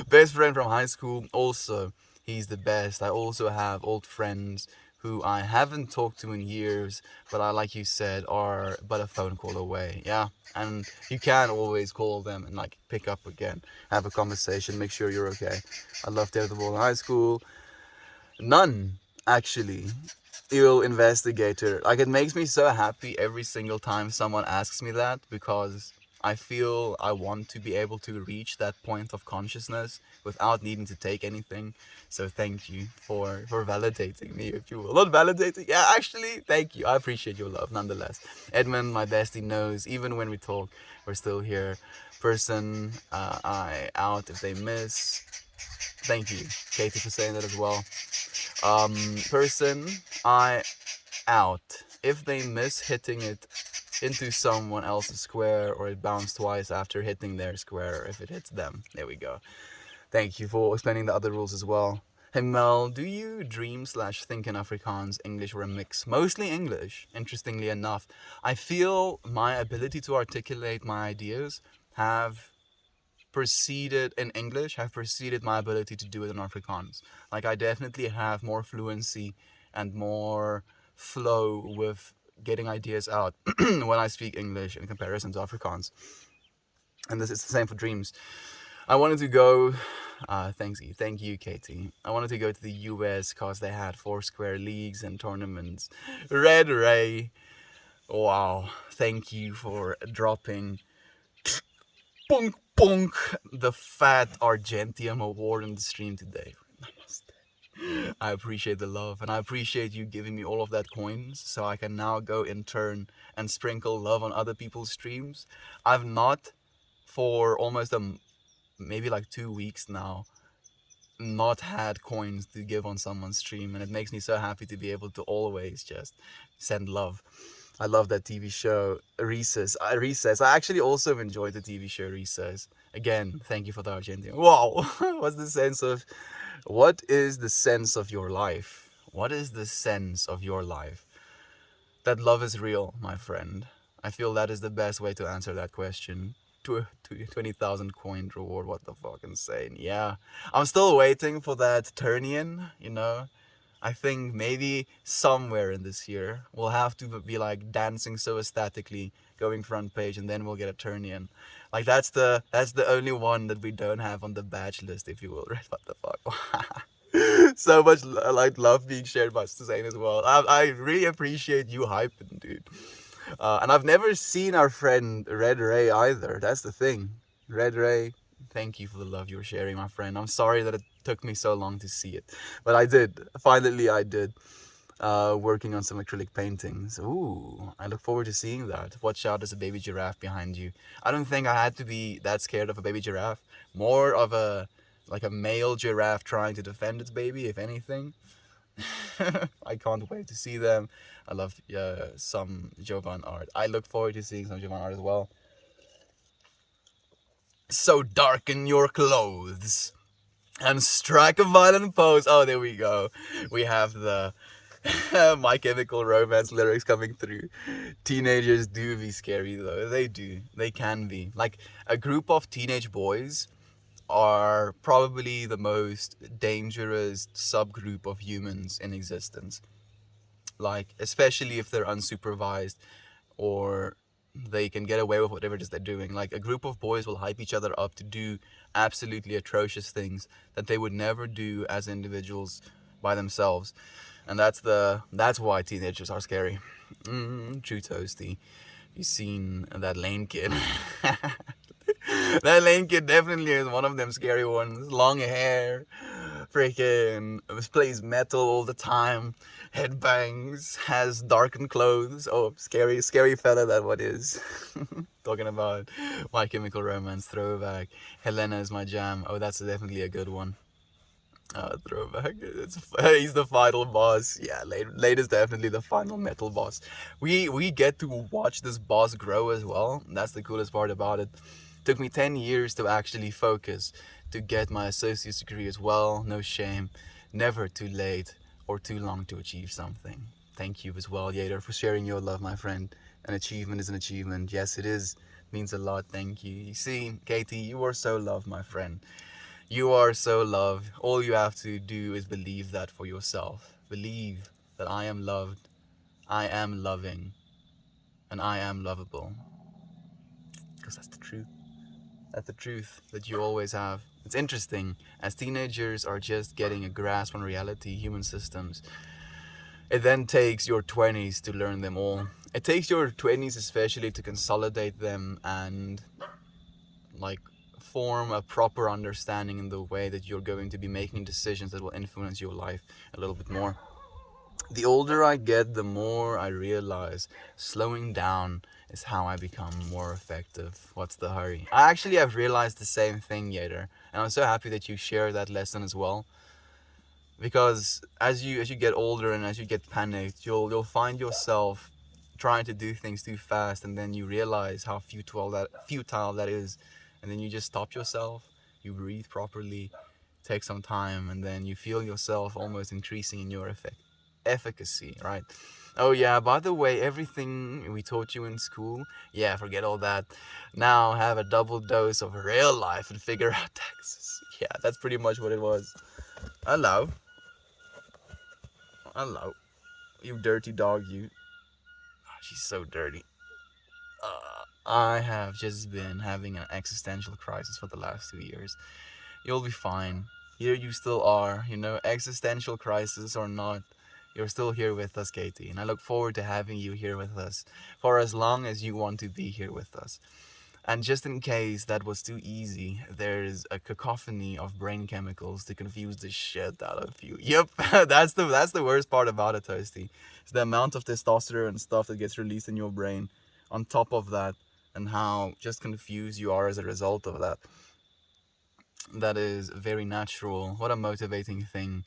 Best friend from high school. Also, he's the best. I also have old friends who I haven't talked to in years, but I, like you said, are but a phone call away. Yeah, and you can always call them and like pick up again, have a conversation, make sure you're okay. I loved the ball in high school. None, actually. Ill investigator. Like, it makes me so happy every single time someone asks me that, because I feel I want to be able to reach that point of consciousness without needing to take anything. So thank you for validating me, if you will. Not validating, yeah, actually, thank you. I appreciate your love nonetheless. Edmund, my bestie, knows even when we talk, we're still here. Person I out if they miss. Thank you, Katie, for saying that as well. Person I out if they miss hitting it into someone else's square, or it bounced twice after hitting their square, or if it hits them. There we go. Thank you for explaining the other rules as well. Hey Mel, do you dream/think in Afrikaans, English, or a mix? Mostly English, interestingly enough. I feel my ability to articulate my ideas have preceded in English, have preceded my ability to do it in Afrikaans. Like, I definitely have more fluency and more flow with getting ideas out when I speak English in comparison to Afrikaans. And this is the same for dreams. I wanted to go, thank you, Katie. I wanted to go to the US because they had Foursquare leagues and tournaments. Red Ray, wow, thank you for dropping Punk Punk, the fat Argentium award in the stream today. Namaste. I appreciate the love, and I appreciate you giving me all of that coins so I can now go in turn and sprinkle love on other people's streams. I've not for almost maybe like 2 weeks now not had coins to give on someone's stream, and it makes me so happy to be able to always just send love. I love that TV show Recess. I actually also enjoyed the TV show Recess. Again, thank you for the Argentine. Wow, what is the sense of your life? What is the sense of your life? That love is real, my friend. I feel that is the best way to answer that question. 20,000 coin reward, what the fuck, insane. Yeah, I'm still waiting for that turn-in, you know. I think maybe somewhere in this year we'll have to be like dancing so ecstatically, going front page, and then we'll get a turn-in. Like that's the only one that we don't have on the badge list, if you will. Right? What the fuck? So much like love being shared by Suzanne as well. I really appreciate you hyping, dude. And I've never seen our friend Red Ray either. That's the thing. Red Ray, thank you for the love you were sharing, my friend. I'm sorry that it took me so long to see it, but I did. Finally, I did. Working on some acrylic paintings. Ooh, I look forward to seeing that. Watch out, there's a baby giraffe behind you. I don't think I had to be that scared of a baby giraffe. More of a like a male giraffe trying to defend its baby, if anything. I can't wait to see them. I love some Jovan art. I look forward to seeing some Jovan art as well. So darken your clothes and strike a violent pose. Oh, there we go. We have the My Chemical Romance lyrics coming through. Teenagers do be scary though. They do. They can be. Like a group of teenage boys are probably the most dangerous subgroup of humans in existence. Like, especially if they're unsupervised or they can get away with whatever it is they're doing. Like, a group of boys will hype each other up to do absolutely atrocious things that they would never do as individuals by themselves. And that's why teenagers are scary. True toasty. You seen that Lane kid? That Lane kid definitely is one of them scary ones. Long hair, freaking plays metal all the time, headbangs, has darkened clothes. Oh, scary, scary fella that what is. Talking about My Chemical Romance throwback. Helena is my jam. Oh, that's definitely a good one. Throwback. He's the final boss. Yeah, Late is definitely the final metal boss. We get to watch this boss grow as well. That's the coolest part about it. Took me 10 years to actually focus to get my associate's degree as well. No shame. Never too late or too long to achieve something. Thank you as well, Yader, for sharing your love, my friend. An achievement is an achievement. Yes, it is. Means a lot. Thank you. You see, Katie, you are so loved, my friend. You are so loved. All you have to do is believe that for yourself. Believe that I am loved, I am loving, and I am lovable. Because that's the truth. That's the truth that you always have. It's interesting. As teenagers are just getting a grasp on reality, human systems, it then takes your 20s to learn them all. It takes your 20s especially to consolidate them and like form a proper understanding in the way that you're going to be making decisions that will influence your life a little bit more. The older I get, the more I realize slowing down is how I become more effective. What's the hurry? I actually have realized the same thing, Yader, and I'm so happy that you share that lesson as well. Because as you get older and as you get panicked, you'll find yourself trying to do things too fast, and then you realize how futile that is, and then you just stop yourself, you breathe properly, take some time, and then you feel yourself almost increasing in your efficacy, right? Oh yeah, by the way, everything we taught you in school, yeah, forget all that. Now have a double dose of real life and figure out taxes. Yeah, that's pretty much what it was. Hello. Hello. You dirty dog, you. Oh, she's so dirty. I have just been having an existential crisis for the last 2 years. You'll be fine. Here you still are, existential crisis or not. You're still here with us, Katie, and I look forward to having you here with us for as long as you want to be here with us. And just in case that was too easy, there's a cacophony of brain chemicals to confuse the shit out of you. Yep, that's the worst part about it, Toasty. It's the amount of testosterone and stuff that gets released in your brain on top of that, and how just confused you are as a result of that. That is very natural. What a motivating thing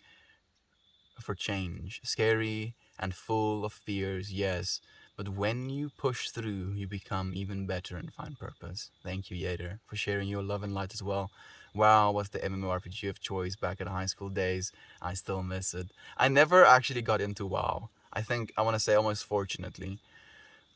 for change. Scary and full of fears, yes. But when you push through, you become even better and find purpose. Thank you, Yader, for sharing your love and light as well. WoW was the MMORPG of choice back in high school days. I still miss it. I never actually got into WoW. I think I want to say almost fortunately.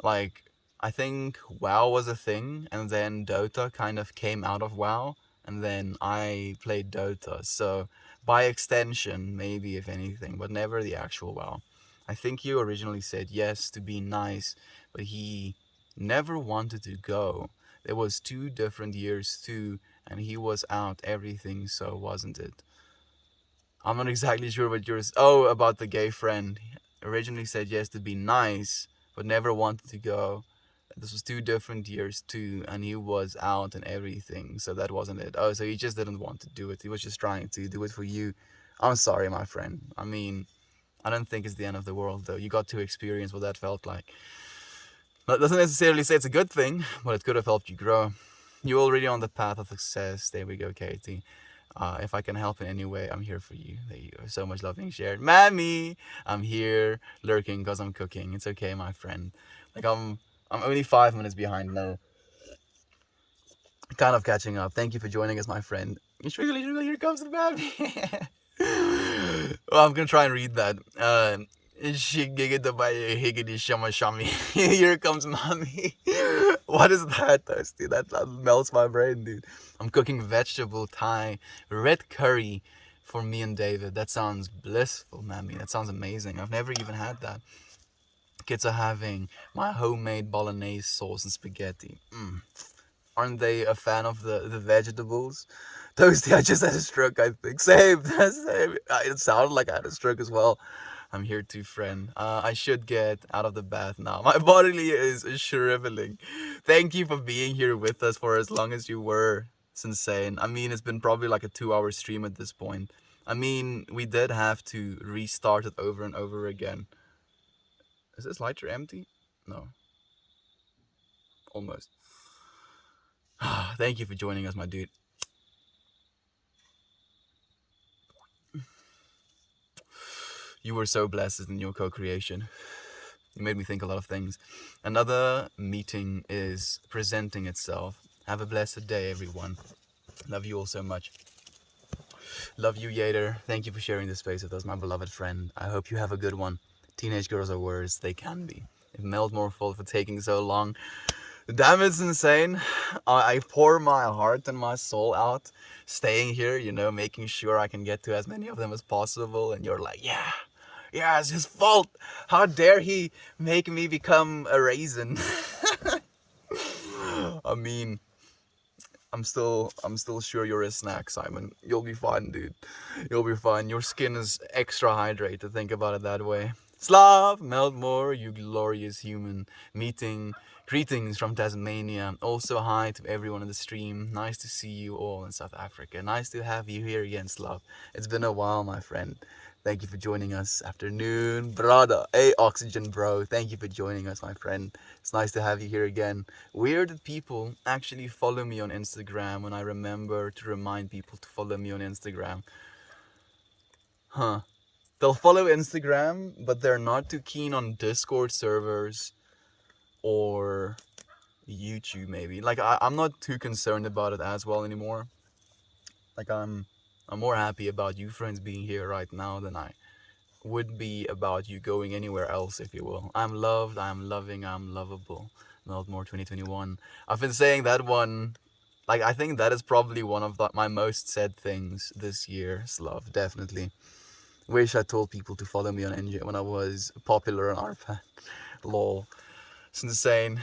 Like, I think WoW was a thing, and then Dota kind of came out of WoW, and then I played Dota. So, by extension, maybe if anything, but never the actual WoW. I think he originally said yes to be nice, but he never wanted to go. There was 2 different years too, and he was out everything, so wasn't it? I'm not exactly sure what yours. Oh, about the gay friend. Originally said yes to be nice, but never wanted to go. This was 2 different years too, and he was out and everything, so that wasn't it. Oh, so he just didn't want to do it. He was just trying to do it for you. I'm sorry, my friend. I mean, I don't think it's the end of the world, though. You got to experience what that felt like. That doesn't necessarily say it's a good thing, but it could have helped you grow. You're already on the path of success. There we go, Katie. If I can help in any way, I'm here for you. There you go. So much love being shared. Mammy, I'm here lurking because I'm cooking. It's okay, my friend. Like I'm only 5 minutes behind now. Kind of catching up. Thank you for joining us, my friend. Here comes the Mammy. Well, I'm gonna try and read that. Here comes mommy. What is that, Dusty? That melts my brain, dude. I'm cooking vegetable Thai red curry for me and David. That sounds blissful, mammy. That sounds amazing. I've never even had that. Kids are having my homemade bolognese sauce and spaghetti. Aren't they a fan of the vegetables? Toasty, I just had a stroke, I think. Same, same. It sounded like I had a stroke as well. I'm here too, friend. I should get out of the bath now. My body is shriveling. Thank you for being here with us for as long as you were. It's insane. I mean, it's been probably like a 2 hour stream at this point. I mean, we did have to restart it over and over again. Is this lighter empty? No, almost. Thank you for joining us, my dude. You were so blessed in your co-creation. You made me think a lot of things. Another meeting is presenting itself. Have a blessed day, everyone. Love you all so much. Love you, Yader. Thank you for sharing this space with us, my beloved friend. I hope you have a good one. Teenage girls are worse. They can be. If Meldmore fault for taking so long. Damn, it's insane. I pour my heart and my soul out, staying here, making sure I can get to as many of them as possible. And you're like, yeah, it's his fault. How dare he make me become a raisin? I mean, I'm still sure you're a snack, Simon. You'll be fine, dude. You'll be fine. Your skin is extra hydrated. Think about it that way. Slav, Meldmore, you glorious human. Greetings from Tasmania. Also, hi to everyone in the stream. Nice to see you all in South Africa. Nice to have you here again, Slav. It's been a while, my friend. Thank you for joining us. Afternoon, brother. Hey, Oxygen Bro. Thank you for joining us, my friend. It's nice to have you here again. Weird that people actually follow me on Instagram when I remember to remind people to follow me on Instagram. Huh. They'll follow Instagram, but they're not too keen on Discord servers or YouTube, maybe. Like, I'm not too concerned about it as well anymore. Like, I'm more happy about you friends being here right now than I would be about you going anywhere else, if you will. I'm loved, I'm loving, I'm lovable. Meldmore 2021. I've been saying that one. Like, I think that is probably one of my most said things this year, Slav, definitely. Wish I told people to follow me on NJ when I was popular on RPAT. Lol. It's insane.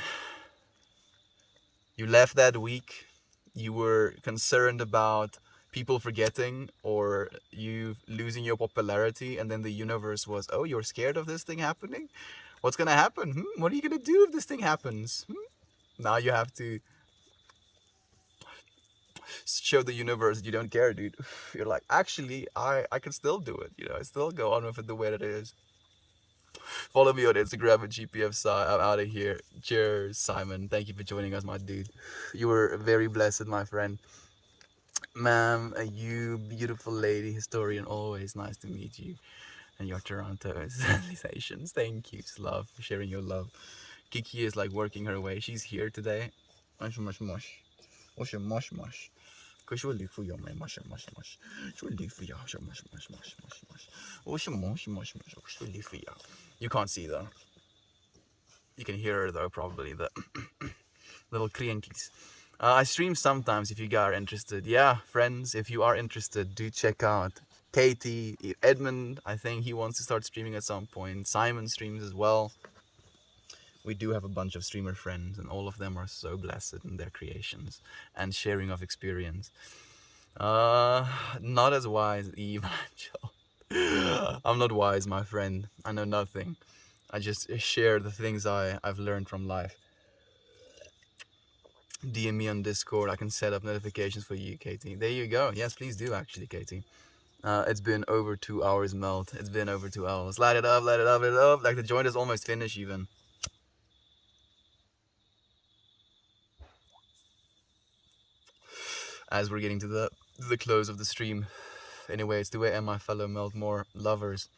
You left that week. You were concerned about people forgetting or you losing your popularity, and then the universe was, oh, you're scared of this thing happening? What's gonna happen? What are you gonna do if this thing happens? Now you have to show the universe that you don't care, dude. You're like, actually, I can still do it. I still go on with it the way that it is. Follow me on Instagram at GPFSci. I'm out of here. Cheers, Simon. Thank you for joining us, my dude. You were very blessed, my friend. Ma'am, you beautiful lady, historian, always nice to meet you. And your Toronto civilizations. Thank you, love, for sharing your love. Kiki is like working her way. She's here today. Mush, mush, mush. Mush, mush, mush. Cause she will leave for you, man. Mush, mush, mush. She will leave for you. Mush, mush, mush, mush, mush. Mush, mush, mush, mush. She will leave for you. You can't see though. You can hear her though, probably. The little krienkies. I stream sometimes if you guys are interested. Yeah, friends, if you are interested, do check out Katie, Edmund. I think he wants to start streaming at some point. Simon streams as well. We do have a bunch of streamer friends, and all of them are so blessed in their creations and sharing of experience. Not as wise, Eve. I'm not wise, my friend. I know nothing. I just share the things I've learned from life. DM me on Discord. I can set up notifications for you, Katie. There you go. Yes, please do, actually, Katie. It's been over 2 hours, Melt. It's been over 2 hours. Light it up, light it up, light it up. Like the joint is almost finished, even. As we're getting to the close of the stream. Anyway, it's 2 a.m., my fellow Meltmore lovers.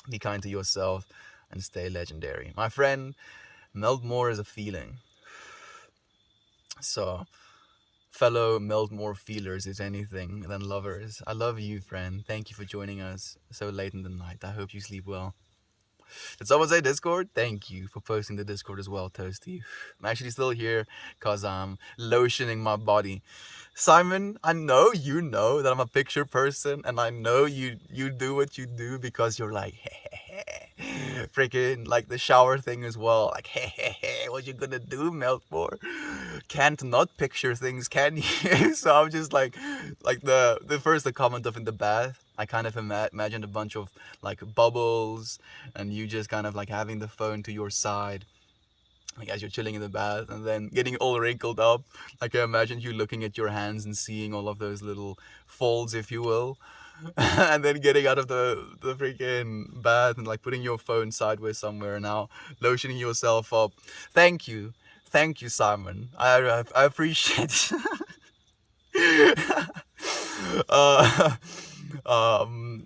Be kind to yourself and stay legendary. My friend, Meltmore is a feeling. So, fellow Meltmore feelers, if anything, than lovers, I love you, friend. Thank you for joining us so late in the night. I hope you sleep well. Did someone say Discord? Thank you for posting the Discord as well, Toasty. I'm actually still here because I'm lotioning my body. Simon, I know you know that I'm a picture person, and I know you do what you do because you're like, freaking like the shower thing as well. Like, what you gonna do, Meltmore? Can't not picture things, can you? So I'm just like the comment of in the bath. I kind of imagined a bunch of like bubbles, and you just kind of like having the phone to your side, like as you're chilling in the bath, and then getting all wrinkled up. Like I imagine you looking at your hands and seeing all of those little folds, if you will. And then getting out of the freaking bath and like putting your phone sideways somewhere, now lotioning yourself up. Thank you, Simon. I appreciate. uh, I'm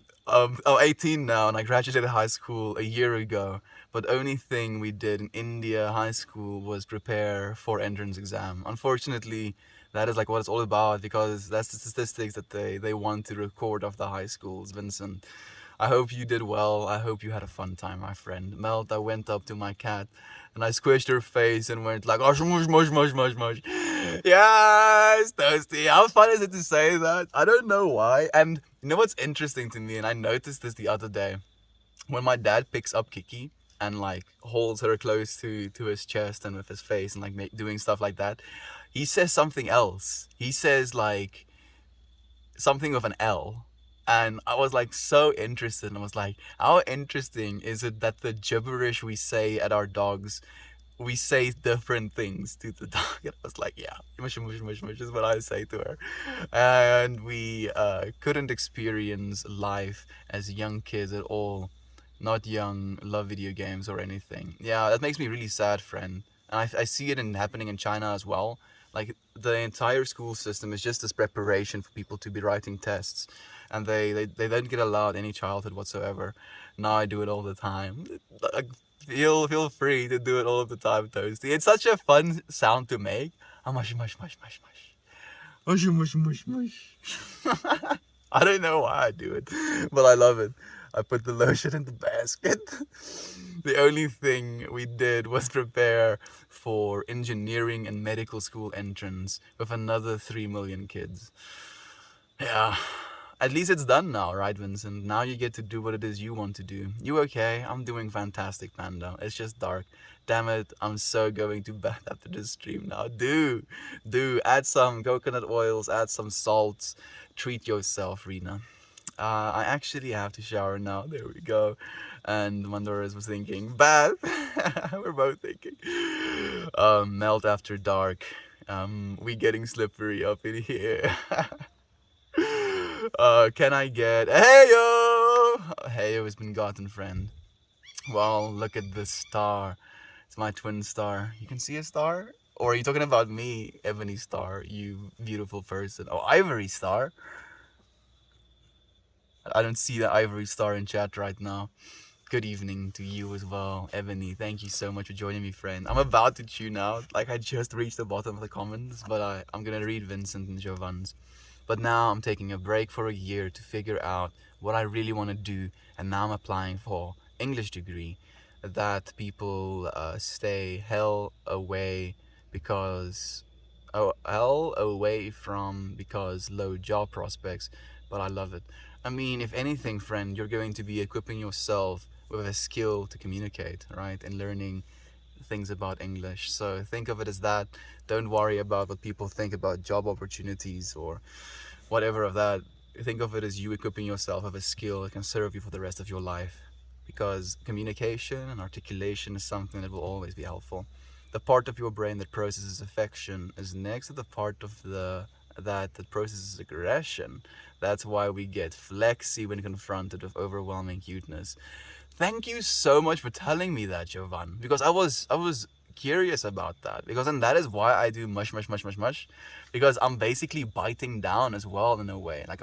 18 now, and I graduated high school a year ago. But the only thing we did in India high school was prepare for entrance exam. Unfortunately, that is like what it's all about, because that's the statistics that they want to record of the high schools, Vincent. I hope you did well. I hope you had a fun time, my friend. Melt, I went up to my cat and I squished her face and went like, oh, mush, mush, mush, mush, mush. Yes, Toasty. How fun is it to say that? I don't know why. And you know what's interesting to me, and I noticed this the other day, when my dad picks up Kiki and like holds her close to his chest and with his face and like doing stuff like that, he says something else. He says like something with an L. And I was like so interested, and I was like, how interesting is it that the gibberish we say at our dogs, we say different things to the dog? And I was like, yeah, mush, mush, mush, mush is what I say to her. And we couldn't experience life as young kids at all. Not young, love video games or anything. Yeah, that makes me really sad, friend. And I see it happening in China as well. Like the entire school system is just this preparation for people to be writing tests, and they don't get allowed any childhood whatsoever. Now I do it all the time. Like, feel free to do it all of the time, Toasty. It's such a fun sound to make. Mush, mush, mush, mush, mush. Mush, mush, mush, mush. I don't know why I do it, but I love it. I put the lotion in the basket. The only thing we did was prepare for engineering and medical school entrance with another 3 million kids. Yeah, at least it's done now, right, Vincent? Now you get to do what it is you want to do. You okay? I'm doing fantastic, Panda. It's just dark. Damn it, I'm so going to bed after this stream now. Do add some coconut oils, add some salts. Treat yourself, Rena. I actually have to shower now. There we go. And Mandoras was thinking, bath. We're both thinking. Melt after dark. We getting slippery up in here. Can I get Heyo? Heyo has been gotten, friend. Well, look at this star. It's my twin star. You can see a star? Or are you talking about me, Ebony Star, you beautiful person? Oh, Ivory Star. I don't see the Ivory Star in chat right now. Good evening to you as well, Ebony. Thank you so much for joining me, friend. I'm about to tune out. Like, I just reached the bottom of the comments, but I'm gonna read Vincent and Jovan's. But now I'm taking a break for a year to figure out what I really want to do, and now I'm applying for English degree that people stay hell away because hell away from because low job prospects, but I love it. I mean, if anything, friend, you're going to be equipping yourself with a skill to communicate, right? And learning things about English. So think of it as that. Don't worry about what people think about job opportunities or whatever of that. Think of it as you equipping yourself with a skill that can serve you for the rest of your life, because communication and articulation is something that will always be helpful. The part of your brain that processes affection is next to the part of that processes aggression. That's why we get flexy when confronted with overwhelming cuteness. Thank you so much for telling me that, Jovan, because I was curious about that, because and that is why I do mush mush mush mush mush, because I'm basically biting down as well in a way. Like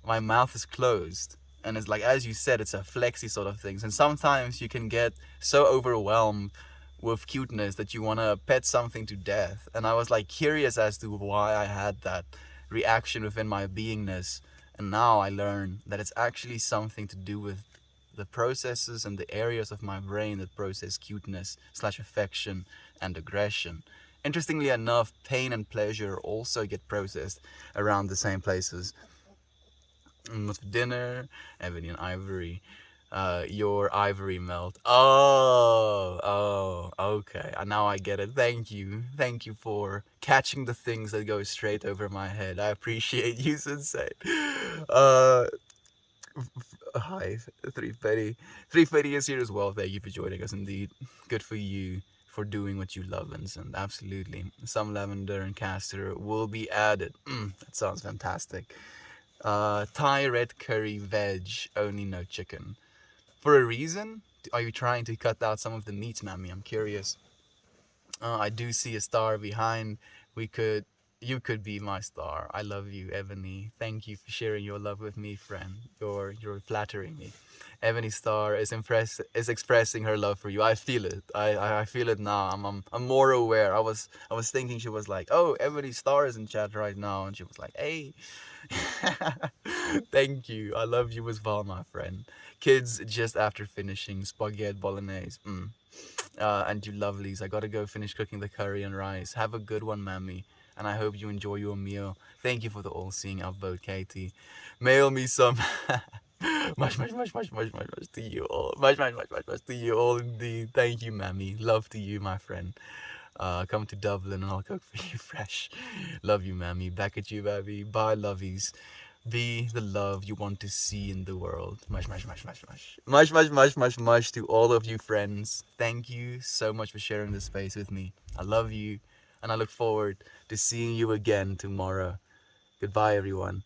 my mouth is closed, and it's like, as you said, it's a flexy sort of things, and sometimes you can get so overwhelmed with cuteness that you want to pet something to death. And I was like curious as to why I had that reaction within my beingness, and now I learn that it's actually something to do with the processes and the areas of my brain that process cuteness slash affection and aggression. Interestingly enough, pain and pleasure also get processed around the same places. What's for dinner? Ebony and Ivory. Your ivory melt. Oh, okay. Now I get it. Thank you. Thank you for catching the things that go straight over my head. I appreciate you, Sensei. Uh, Hi, 330. 330 is here as well. Thank you for joining us indeed. Good for you for doing what you love, Vincent. Absolutely. Some lavender and castor will be added. That sounds fantastic. Thai red curry veg, only no chicken. For a reason? Are you trying to cut out some of the meat, Mammy? I'm curious. I do see a star behind. We could, you could be my star. I love you, Ebony. Thank you for sharing your love with me, friend. You're flattering me. Ebony Star is expressing her love for you. I feel it. I feel it now. I'm more aware. I was thinking she was like, oh, Ebony Star is in chat right now, and she was like, hey. Thank you. I love you as well, my friend. Kids just after finishing spaghetti bolognese. And you lovelies, I gotta go finish cooking the curry and rice. Have a good one, Mammy, and I hope you enjoy your meal. Thank you for the all-seeing upvote, Katie. Mail me some. Much, much, much, much, much, much, much to you all. Much, much, much, much, much to you all indeed. Thank you, Mammy. Love to you, my friend. Come to Dublin and I'll cook for you fresh. Love you, Mammy. Back at you, baby. Bye, lovies. Be the love you want to see in the world. Much, much, much, much, much. Much, much, much, much, much to all of you friends. Thank you so much for sharing this space with me. I love you, and I look forward to seeing you again tomorrow. Goodbye, everyone.